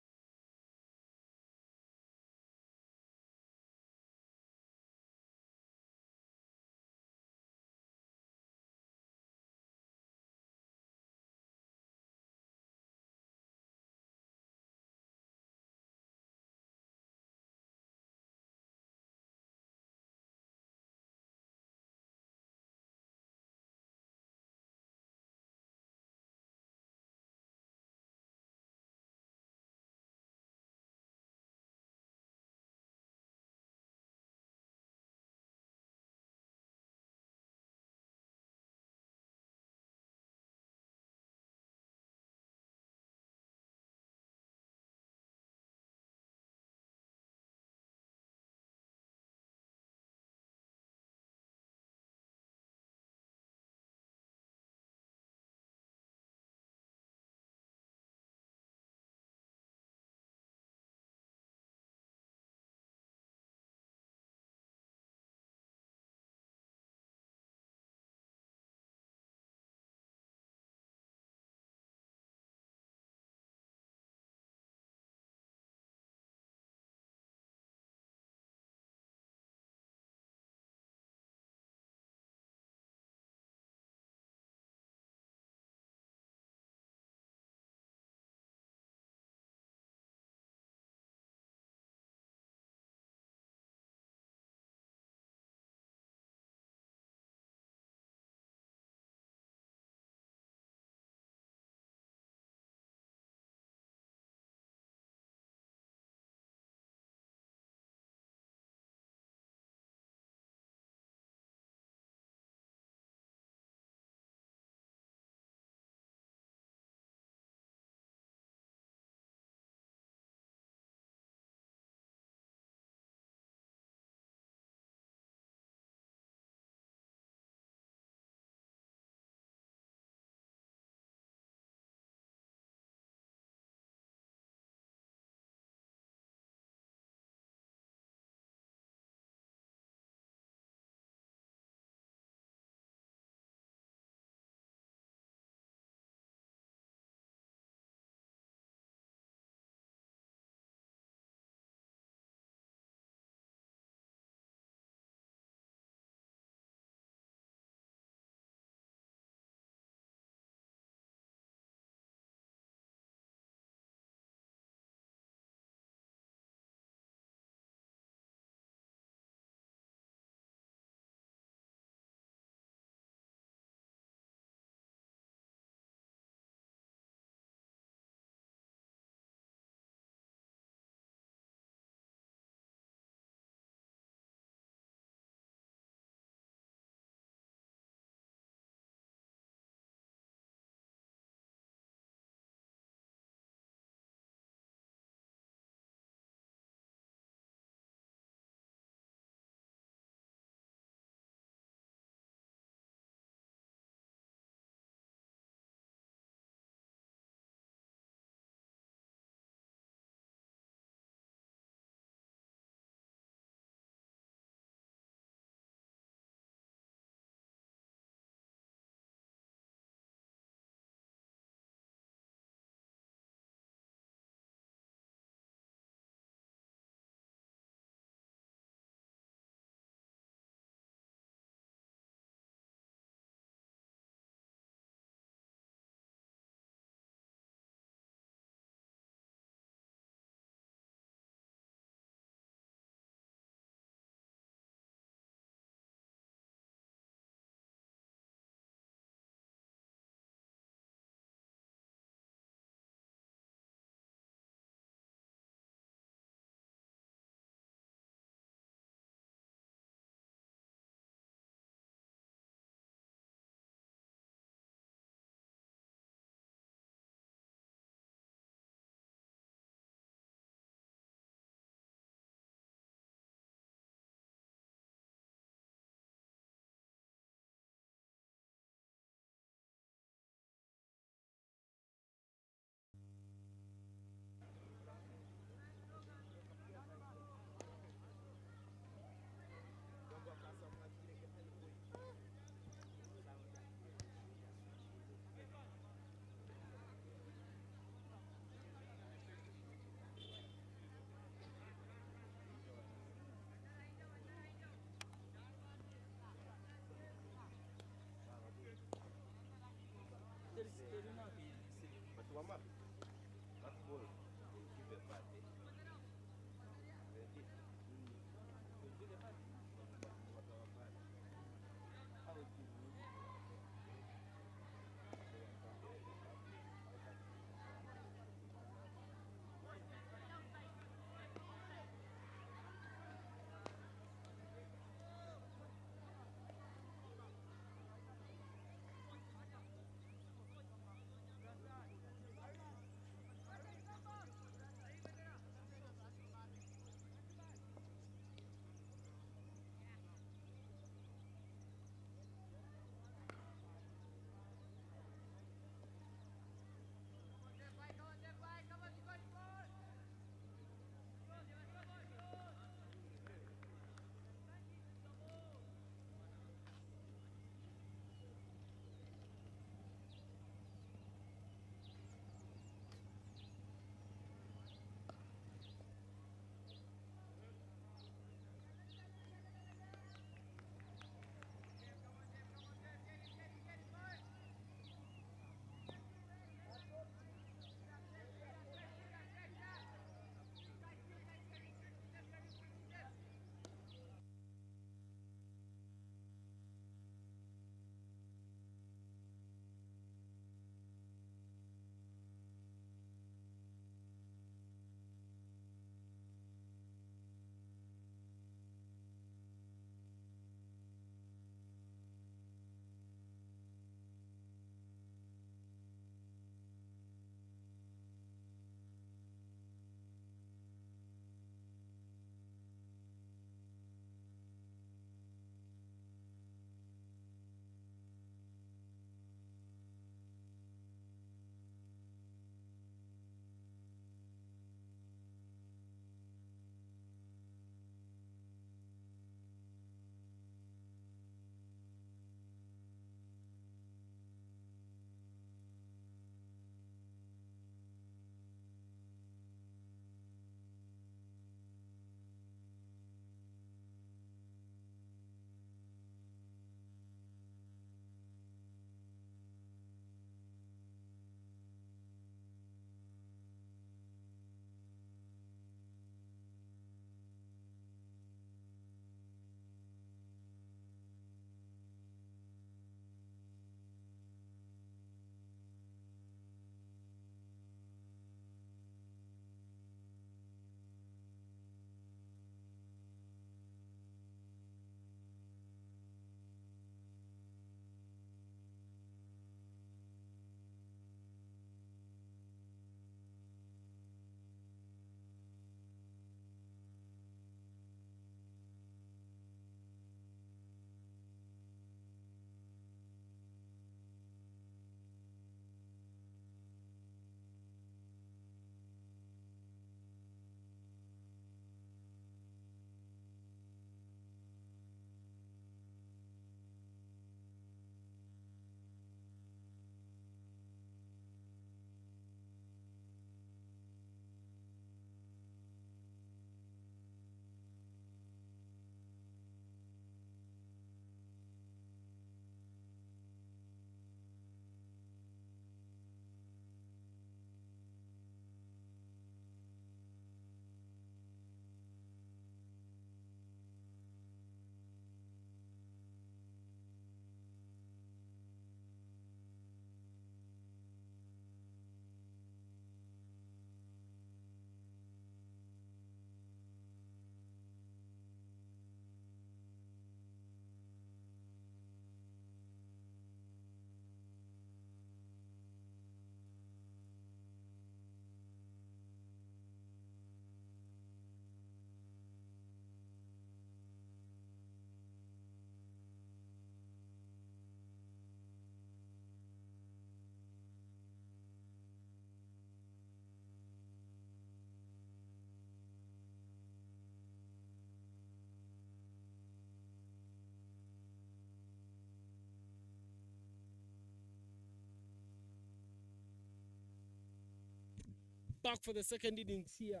A: back for the second innings here.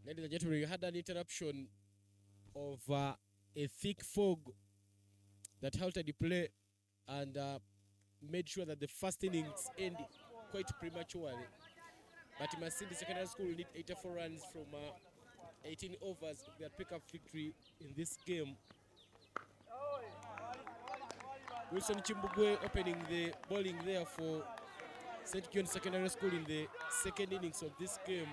A: Ladies and gentlemen, we had an interruption of a thick fog that halted the play and made sure that the first innings ended quite prematurely. But Masindi Secondary School need 84 runs from 18 overs if they pick up victory in this game. Wilson Chimbugwe opening the bowling there for St. John Secondary School in the second innings of this game.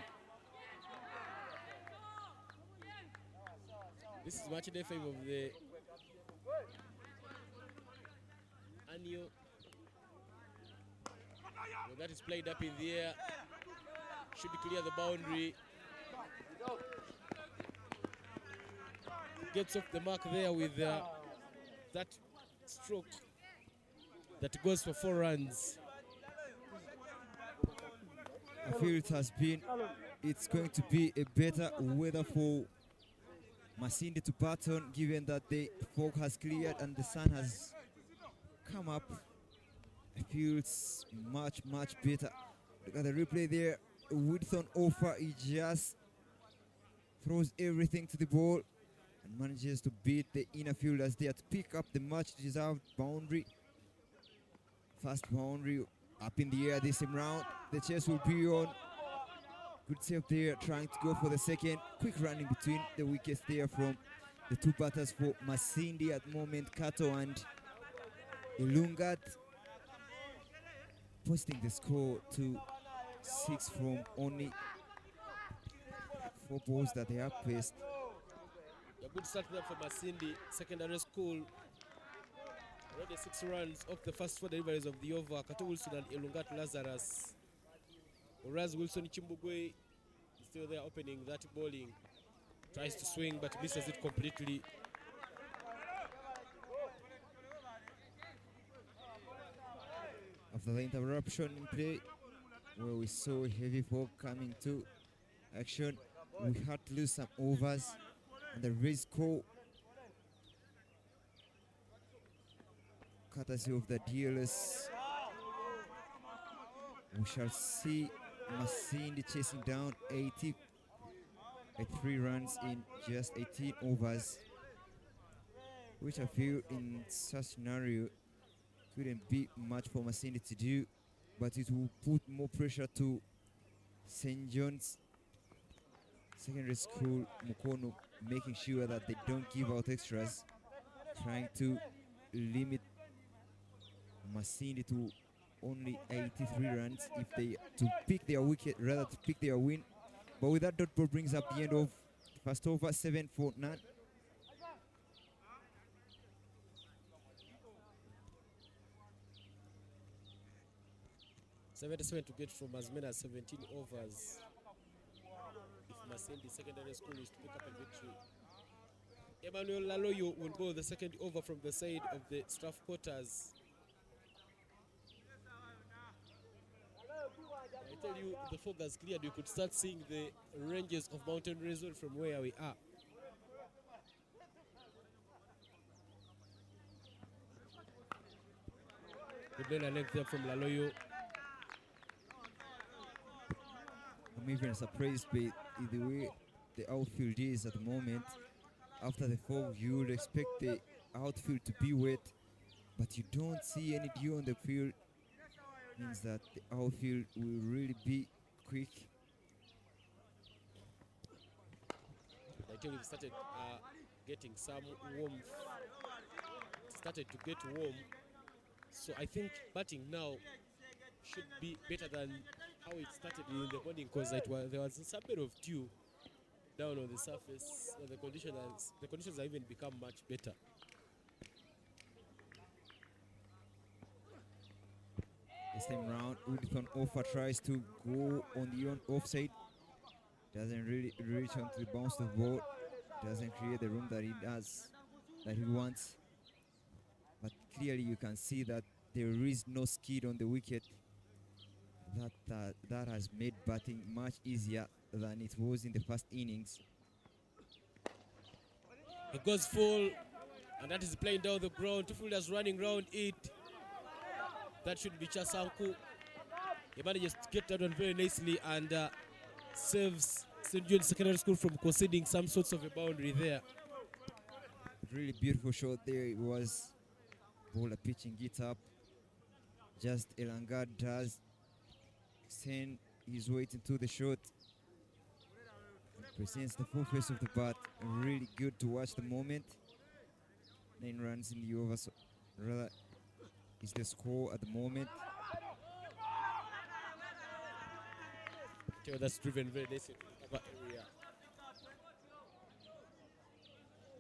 A: This is match day 5 of the annual. Well, that is played up in the air. Should clear the boundary. Gets off the mark there with that stroke that goes for 4 runs.
B: I feel it's going to be a better weather for Masindi to bat on, given that the fog has cleared and the sun has come up. I feel it's much better. Look at the replay there. Woodson offer, he just throws everything to the ball and manages to beat the inner fielders there to pick up the much deserved boundary. First boundary up in the air this time round. The chase will be on. Good save there, trying to go for the second. Quick run in between the wickets there from the 2 batters for Masindi at the moment, Kato and Ilungat, posting the score to 6 from only 4 balls that they have placed.
A: A good start there for Masindi Secondary School. Already 6 runs off the first 4 deliveries of the over. Kato Wilson and Ilungat Lazarus. Whereas Wilson Chimbugwe is still there opening that bowling. Tries to swing but misses it completely.
B: After the interruption in play, where we saw heavy fog coming to action, we had to lose some overs and the race score courtesy of the DLS. We shall see Masindi chasing down 83 runs in just 18 overs, which I feel in such scenario couldn't be much for Masindi to do, but it will put more pressure to St. John's Secondary School, MUKONO, making sure that they don't give out extras, trying to limit Masindi to only 83 runs if they to pick their wicket, rather to pick their win. But with that, dot ball brings up the end of the first over, 7 for none.
A: $77 to get from as many as 17 overs if Masindi Secondary School is to pick up a victory. Emmanuel Laloyo will bowl the second over from the side of the staff quarters. I tell you, the fog has cleared. You could start seeing the ranges of mountain resort from where we are. Good line length there from Laloyo.
B: I'm even surprised by the way the outfield is at the moment. After the fog, you would expect the outfield to be wet, but you don't see any dew on the field. Means that the outfield will really be quick.
A: I tell you, it started getting some warmth. It started to get warm. So I think batting now should be better than how it started in the morning, because there was some bit of dew down on the surface. And the conditions have even become much better.
B: This time round, Udithon Offa tries to go on the offside. Doesn't really reach onto the bounce of the ball. Doesn't create the room that he wants. But clearly you can see that there is no skid on the wicket. That has made batting much easier than it was in the first innings.
A: It goes full, and that is playing down the ground. Two fielders running around it. That should be Chasanku. He manages to get that one very nicely and saves St. John's Secondary School from conceding some sorts of a boundary there.
B: Really beautiful shot there. It was bowler pitching it up. Just Elangad does send his weight into the shot. Presents the full face of the bat. Really good to watch the moment. 9 runs in the over, so rather is the score at the moment.
A: Okay, that's driven very nicely to the cover area.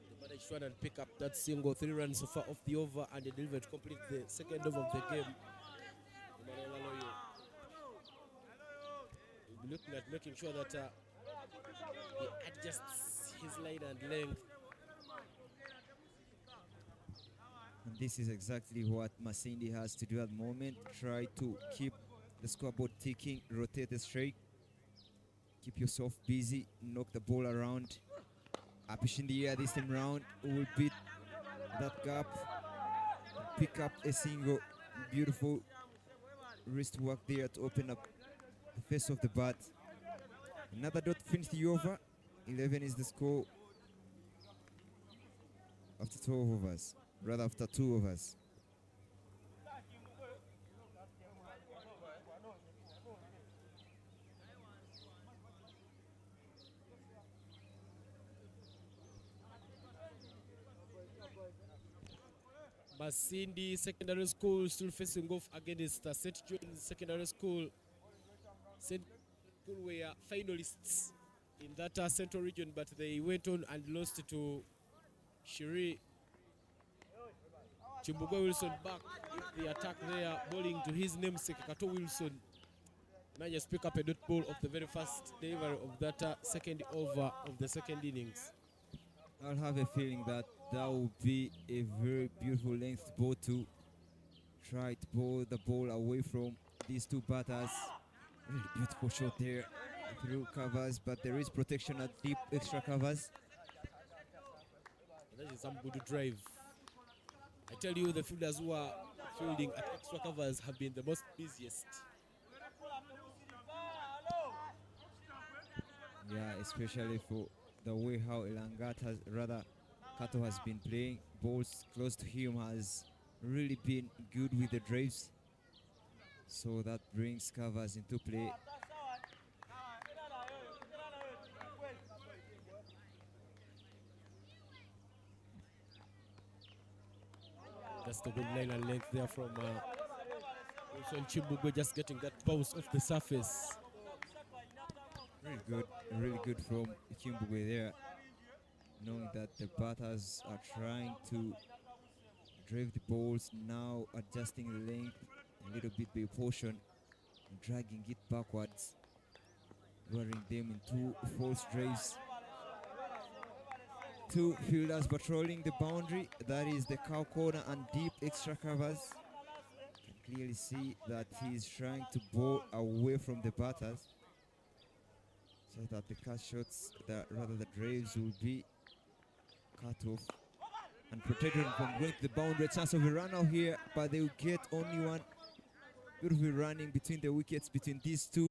A: They managed to run and pick up that single. 3 runs so far off the over, and they delivered to complete the second over of the game. He'll be looking at making sure that he adjusts his line and length.
B: And this is exactly what Masindi has to do at the moment. Try to keep the scoreboard ticking, rotate the strike, keep yourself busy, knock the ball around. Upish in the air this time round, will beat that gap, pick up a single. Beautiful wrist work there to open up the face of the bat. Another dot to finish the over. 11 is the score after 12 overs, rather after 2 overs.
A: Masindi Secondary School still facing off against St. John's Secondary School. St. School were finalists in that central region, but they went on and lost to Shiri. Chimbugwe Wilson back in the attack there, bowling to his namesake Kato Wilson. Managed to pick up a dot ball of the very first delivery of that second over of the second innings.
B: I'll have a feeling that that will be a very beautiful length ball to try to bowl the ball away from these two batters. Really beautiful shot there through covers, but there is protection at deep extra covers.
A: That is some good drive. I tell you, the fielders who are fielding at extra covers have been the most busiest.
B: Yeah, especially for the way how Elangat has, rather Kato has been playing. Balls close to him has really been good with the drives. So that brings covers into play.
A: That's the good line and length there from Wilson Chimbugwe, just getting that bounce off the surface.
B: Really good from Chimbugwe there, knowing that the batters are trying to drive the balls, now adjusting the length a little bit by portion, dragging it backwards, luring them into false drives. 2 fielders patrolling the boundary, that is the cow corner and deep extra covers. You can clearly see that he is trying to bowl away from the batters, so that the cut shots, rather the drives, will be cut off and protected from going to the boundary. Chance of a run out here, but they will get only one. Beautiful running between the wickets between these two.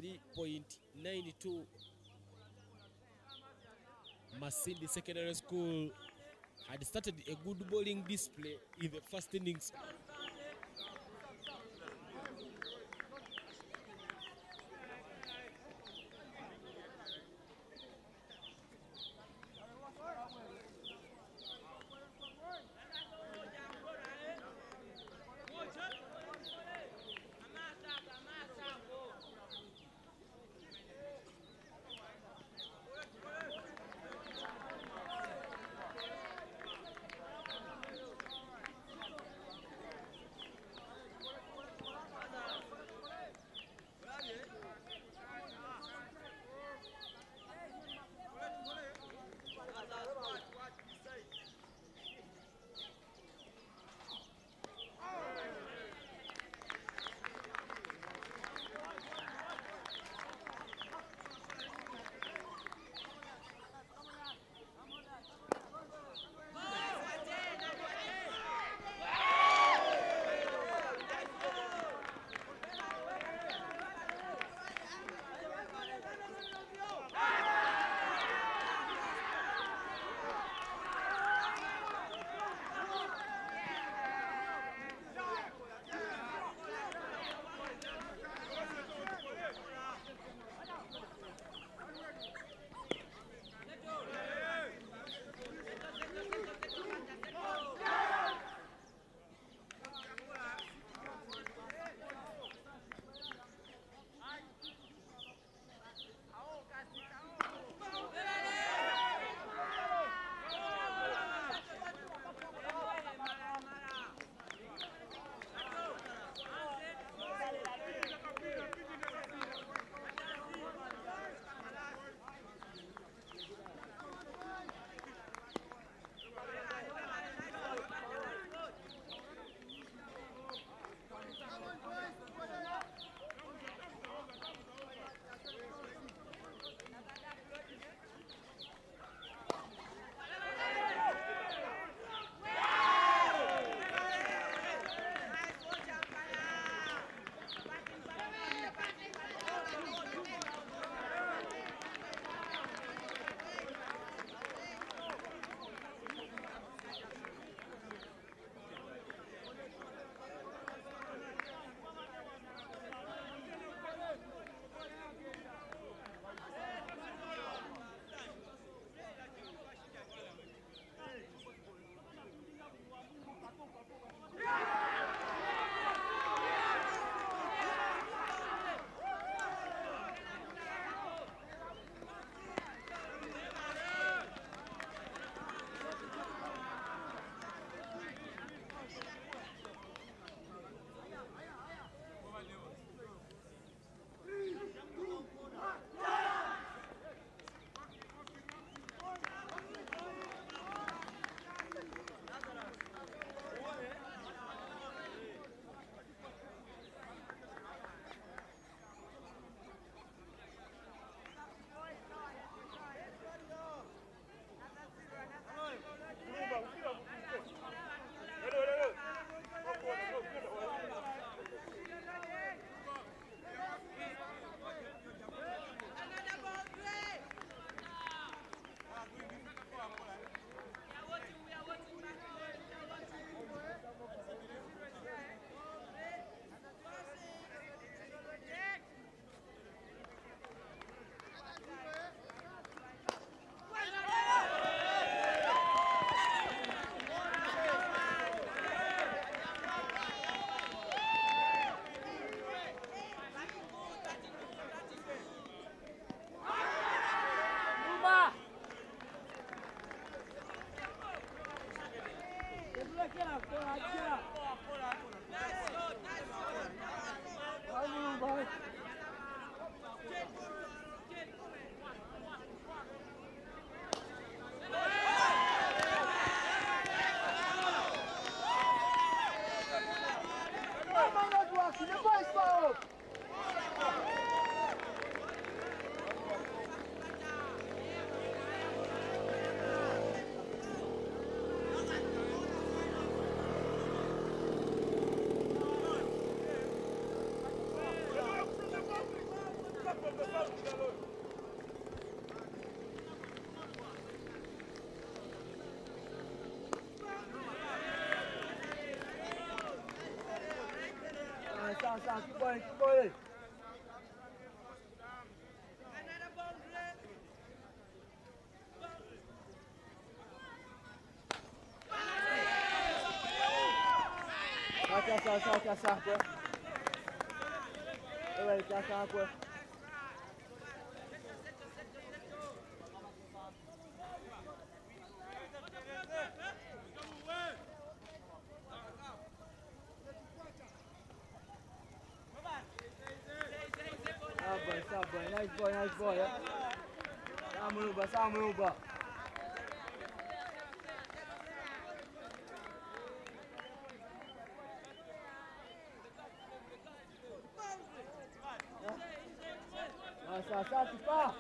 A: 3.92. Masindi Secondary School had started a good bowling display in the first innings.
C: Keep going. Caça, quoi. Ouais, caça, quoi. Nice boy, yeah. Samuruba. Ça, tu pars.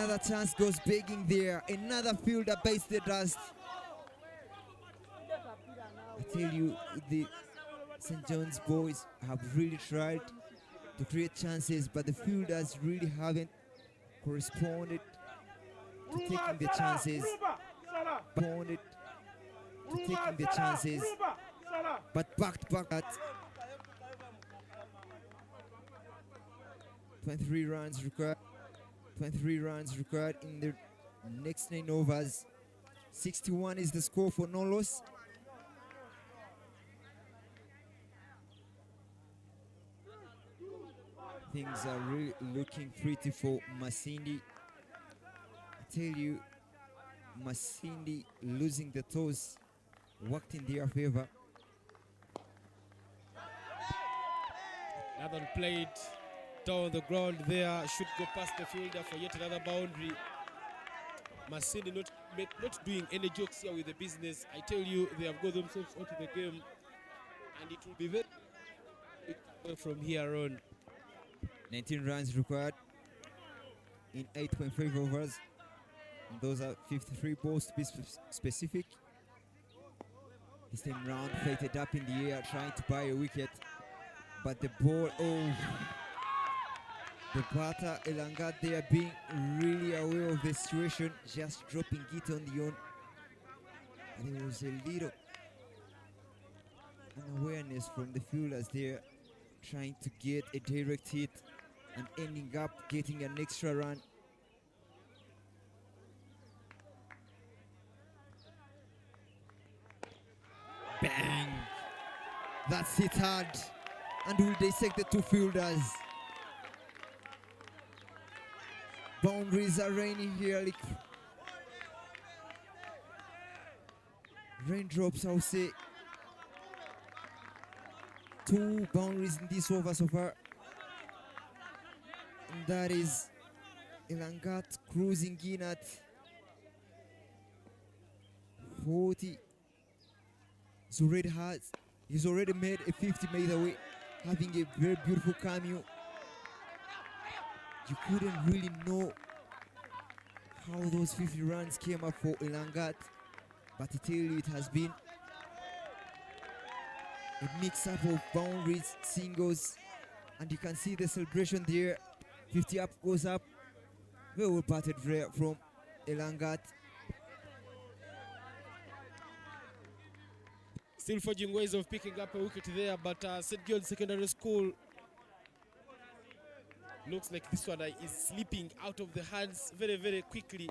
B: Another chance goes begging there. Another fielder bites the dust. I tell you, the St. John's boys have really tried to create chances, but the fielders really haven't corresponded to taking the chances. But back at 23 runs required. 23 runs required in the next 9 overs. 61 is the score for no loss. Things are really looking pretty for Masindi. I tell you, Masindi losing the toss worked in their favor.
A: Another played down the ground there, should go past the fielder for yet another boundary. Masindi not doing any jokes here with the business. I tell you, they have got themselves out of the game, and it will be very from here on.
B: 19 runs required in 8.5 overs. And those are 53 balls to be specific. This time round, flighted up in the air, trying to buy a wicket. But the ball, the batter Elangat there being really aware of the situation, just dropping it on the on. And there was a little unawareness from the fielders there, trying to get a direct hit and ending up getting an extra run. Bang! That's hit hard, and will dissect the two fielders. Boundaries are raining here, like raindrops, I'll say. 2 boundaries in this over so far. And that is Elangat cruising in at 40. He's already made a 50 made away, having a very beautiful cameo. You couldn't really know how those 50 runs came up for Elangat, but I tell you, it has been a mix-up of boundaries, singles, and you can see the celebration there. 50 up goes up. Very well batted from Elangat.
A: Still forging ways of picking up a wicket there, but St. John's Secondary School looks like this one is slipping out of the hands very, very quickly.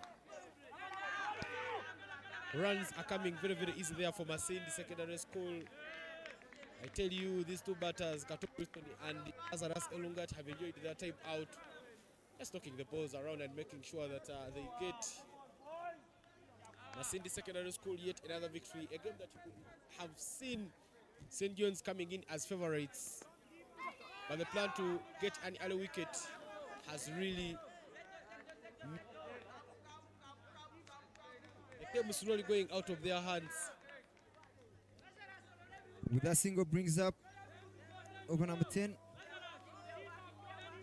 A: Runs are coming very, very easy there for Masindi Secondary School. I tell you, these two batters, Kato and Azaras Elungat, have enjoyed their time out, just knocking the balls around and making sure that they get Masindi Secondary School yet another victory. A game that you could have seen St. John's coming in as favorites, but the plan to get an early wicket has really... The game is slowly going out of their hands.
B: With that single brings up over number 10.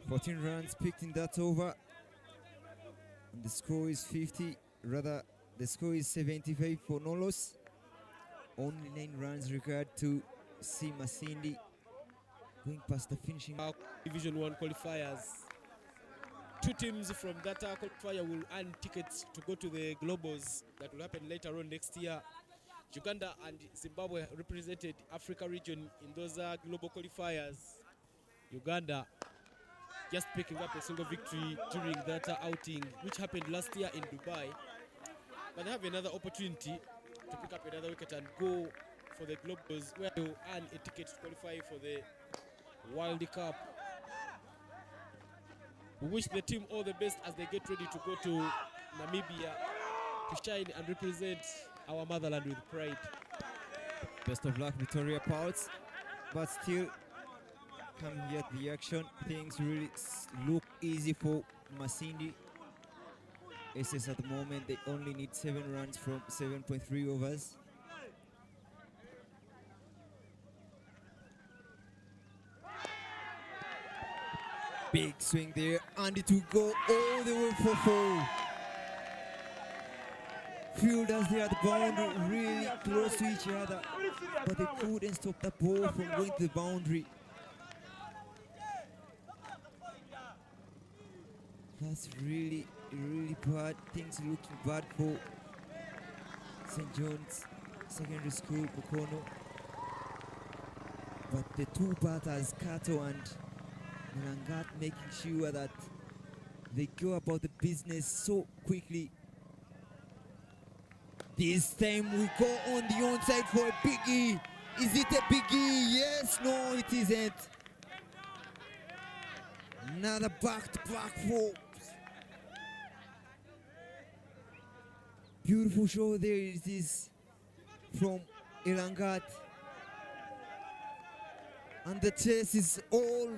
B: 14 runs picked in that over. And the score is 50, rather the score is 75 for no loss. Only 9 runs required to see Masindi going past the finishing.
A: Division 1 qualifiers. 2 teams from that qualifier will earn tickets to go to the Globals that will happen later on next year. Uganda and Zimbabwe represented Africa region in those global qualifiers. Uganda just picking up a single victory during that outing, which happened last year in Dubai. But they have another opportunity to pick up another wicket and go for the Globals, where they will earn a ticket to qualify for the World Cup. We wish the team all the best as they get ready to go to Namibia to shine and represent our motherland with pride.
B: Best of luck, Victoria Pouts. But still, coming here at the action, things really look easy for Masindi. SS at the moment, they only need 7 runs from 7.3 overs. Big swing there, and it will go all the way for 4. Fielders there at the boundary, really close to each other, but they couldn't stop the ball from going to the boundary. That's really bad. Things looking bad for St. John's Secondary School, MUKONO. But the two batters, Kato and Milangat, making sure that they go about the business so quickly. This time we go on the onside for a biggie. Is it a biggie? Yes, no, it isn't. Another back-to-back four. Beautiful show there it is from Ilangat. And the chase is all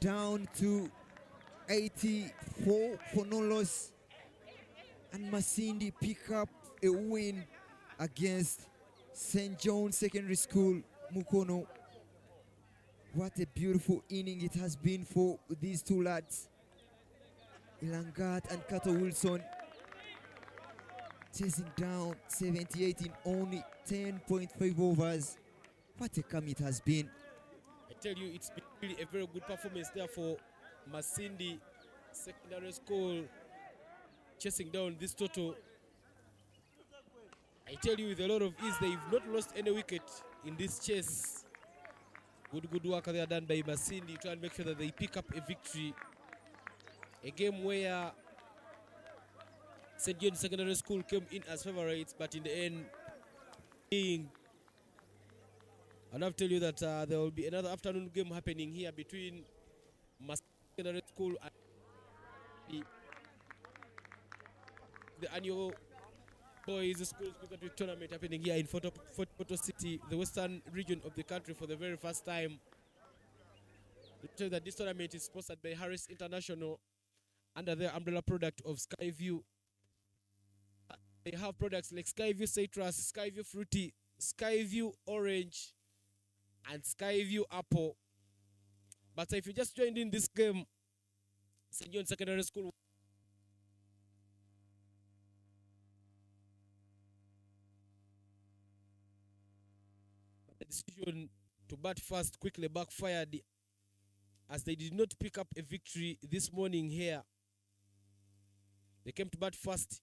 B: down to 84 for no loss. And Masindi pick up a win against St. John's Secondary School, MUKONO. What a beautiful inning it has been for these two lads. Ilangat and Kato Wilson chasing down 78 in only 10.5 overs. What a come it has been.
A: I tell you, it's been really a very good performance there for Masindi Secondary School, chasing down this total. I tell you, with a lot of ease, they've not lost any wicket in this chase. Good work there done by Masindi to make sure that they pick up a victory. A game where St. John's Secondary School came in as favorites, but in the end, and I'll tell you that there will be another afternoon game happening here between Masindi Secondary School and the annual Boys Schools Cricket Tournament happening here in Photo City, the western region of the country, for the very first time. I'll tell you that this tournament is sponsored by Harris International under their umbrella product of Skyview. They have products like Skyview Citrus, Skyview Fruity, Skyview Orange, and Skyview Apple. But if you just joined in this game, St. John's Secondary School the decision to bat first quickly backfired, as they did not pick up a victory this morning here. They came to bat first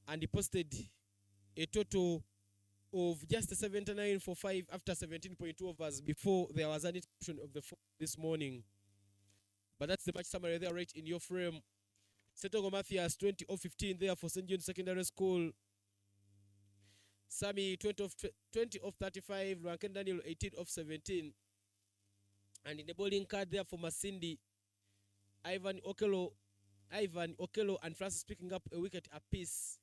A: and he posted a total of just 79 for 5 after 17.2 overs before there was an interruption of the fourth this morning. But that's the match summary there right in your frame. Setongo Mathias 20 of 15 there for St. John's Secondary School. Sammy 20 of 35, Ranken Daniel 18 of 17. And in the bowling card there for Masindi, Ivan Okello and Francis picking up a wicket apiece.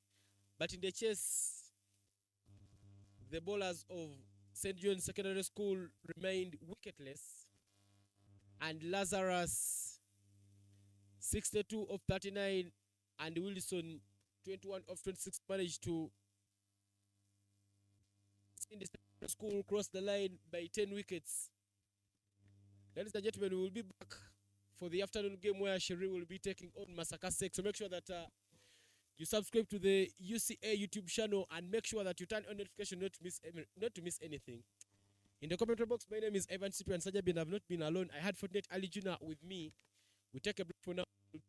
A: But in the chase, the bowlers of St. John's Secondary School remained wicketless. And Lazarus 62 of 39 and Wilson 21 of 26 managed to in the Secondary School cross the line by 10 wickets. Ladies and gentlemen, we will be back for the afternoon game where Sherry will be taking on Masaka 6. So make sure that you subscribe to the UCA YouTube channel and make sure that you turn on notification not to miss anything. In the commentary box, my name is Evan Cyprian Sajabin. I've not been alone. I had Fortnite Ali Juna with me. We take a break for now. We'll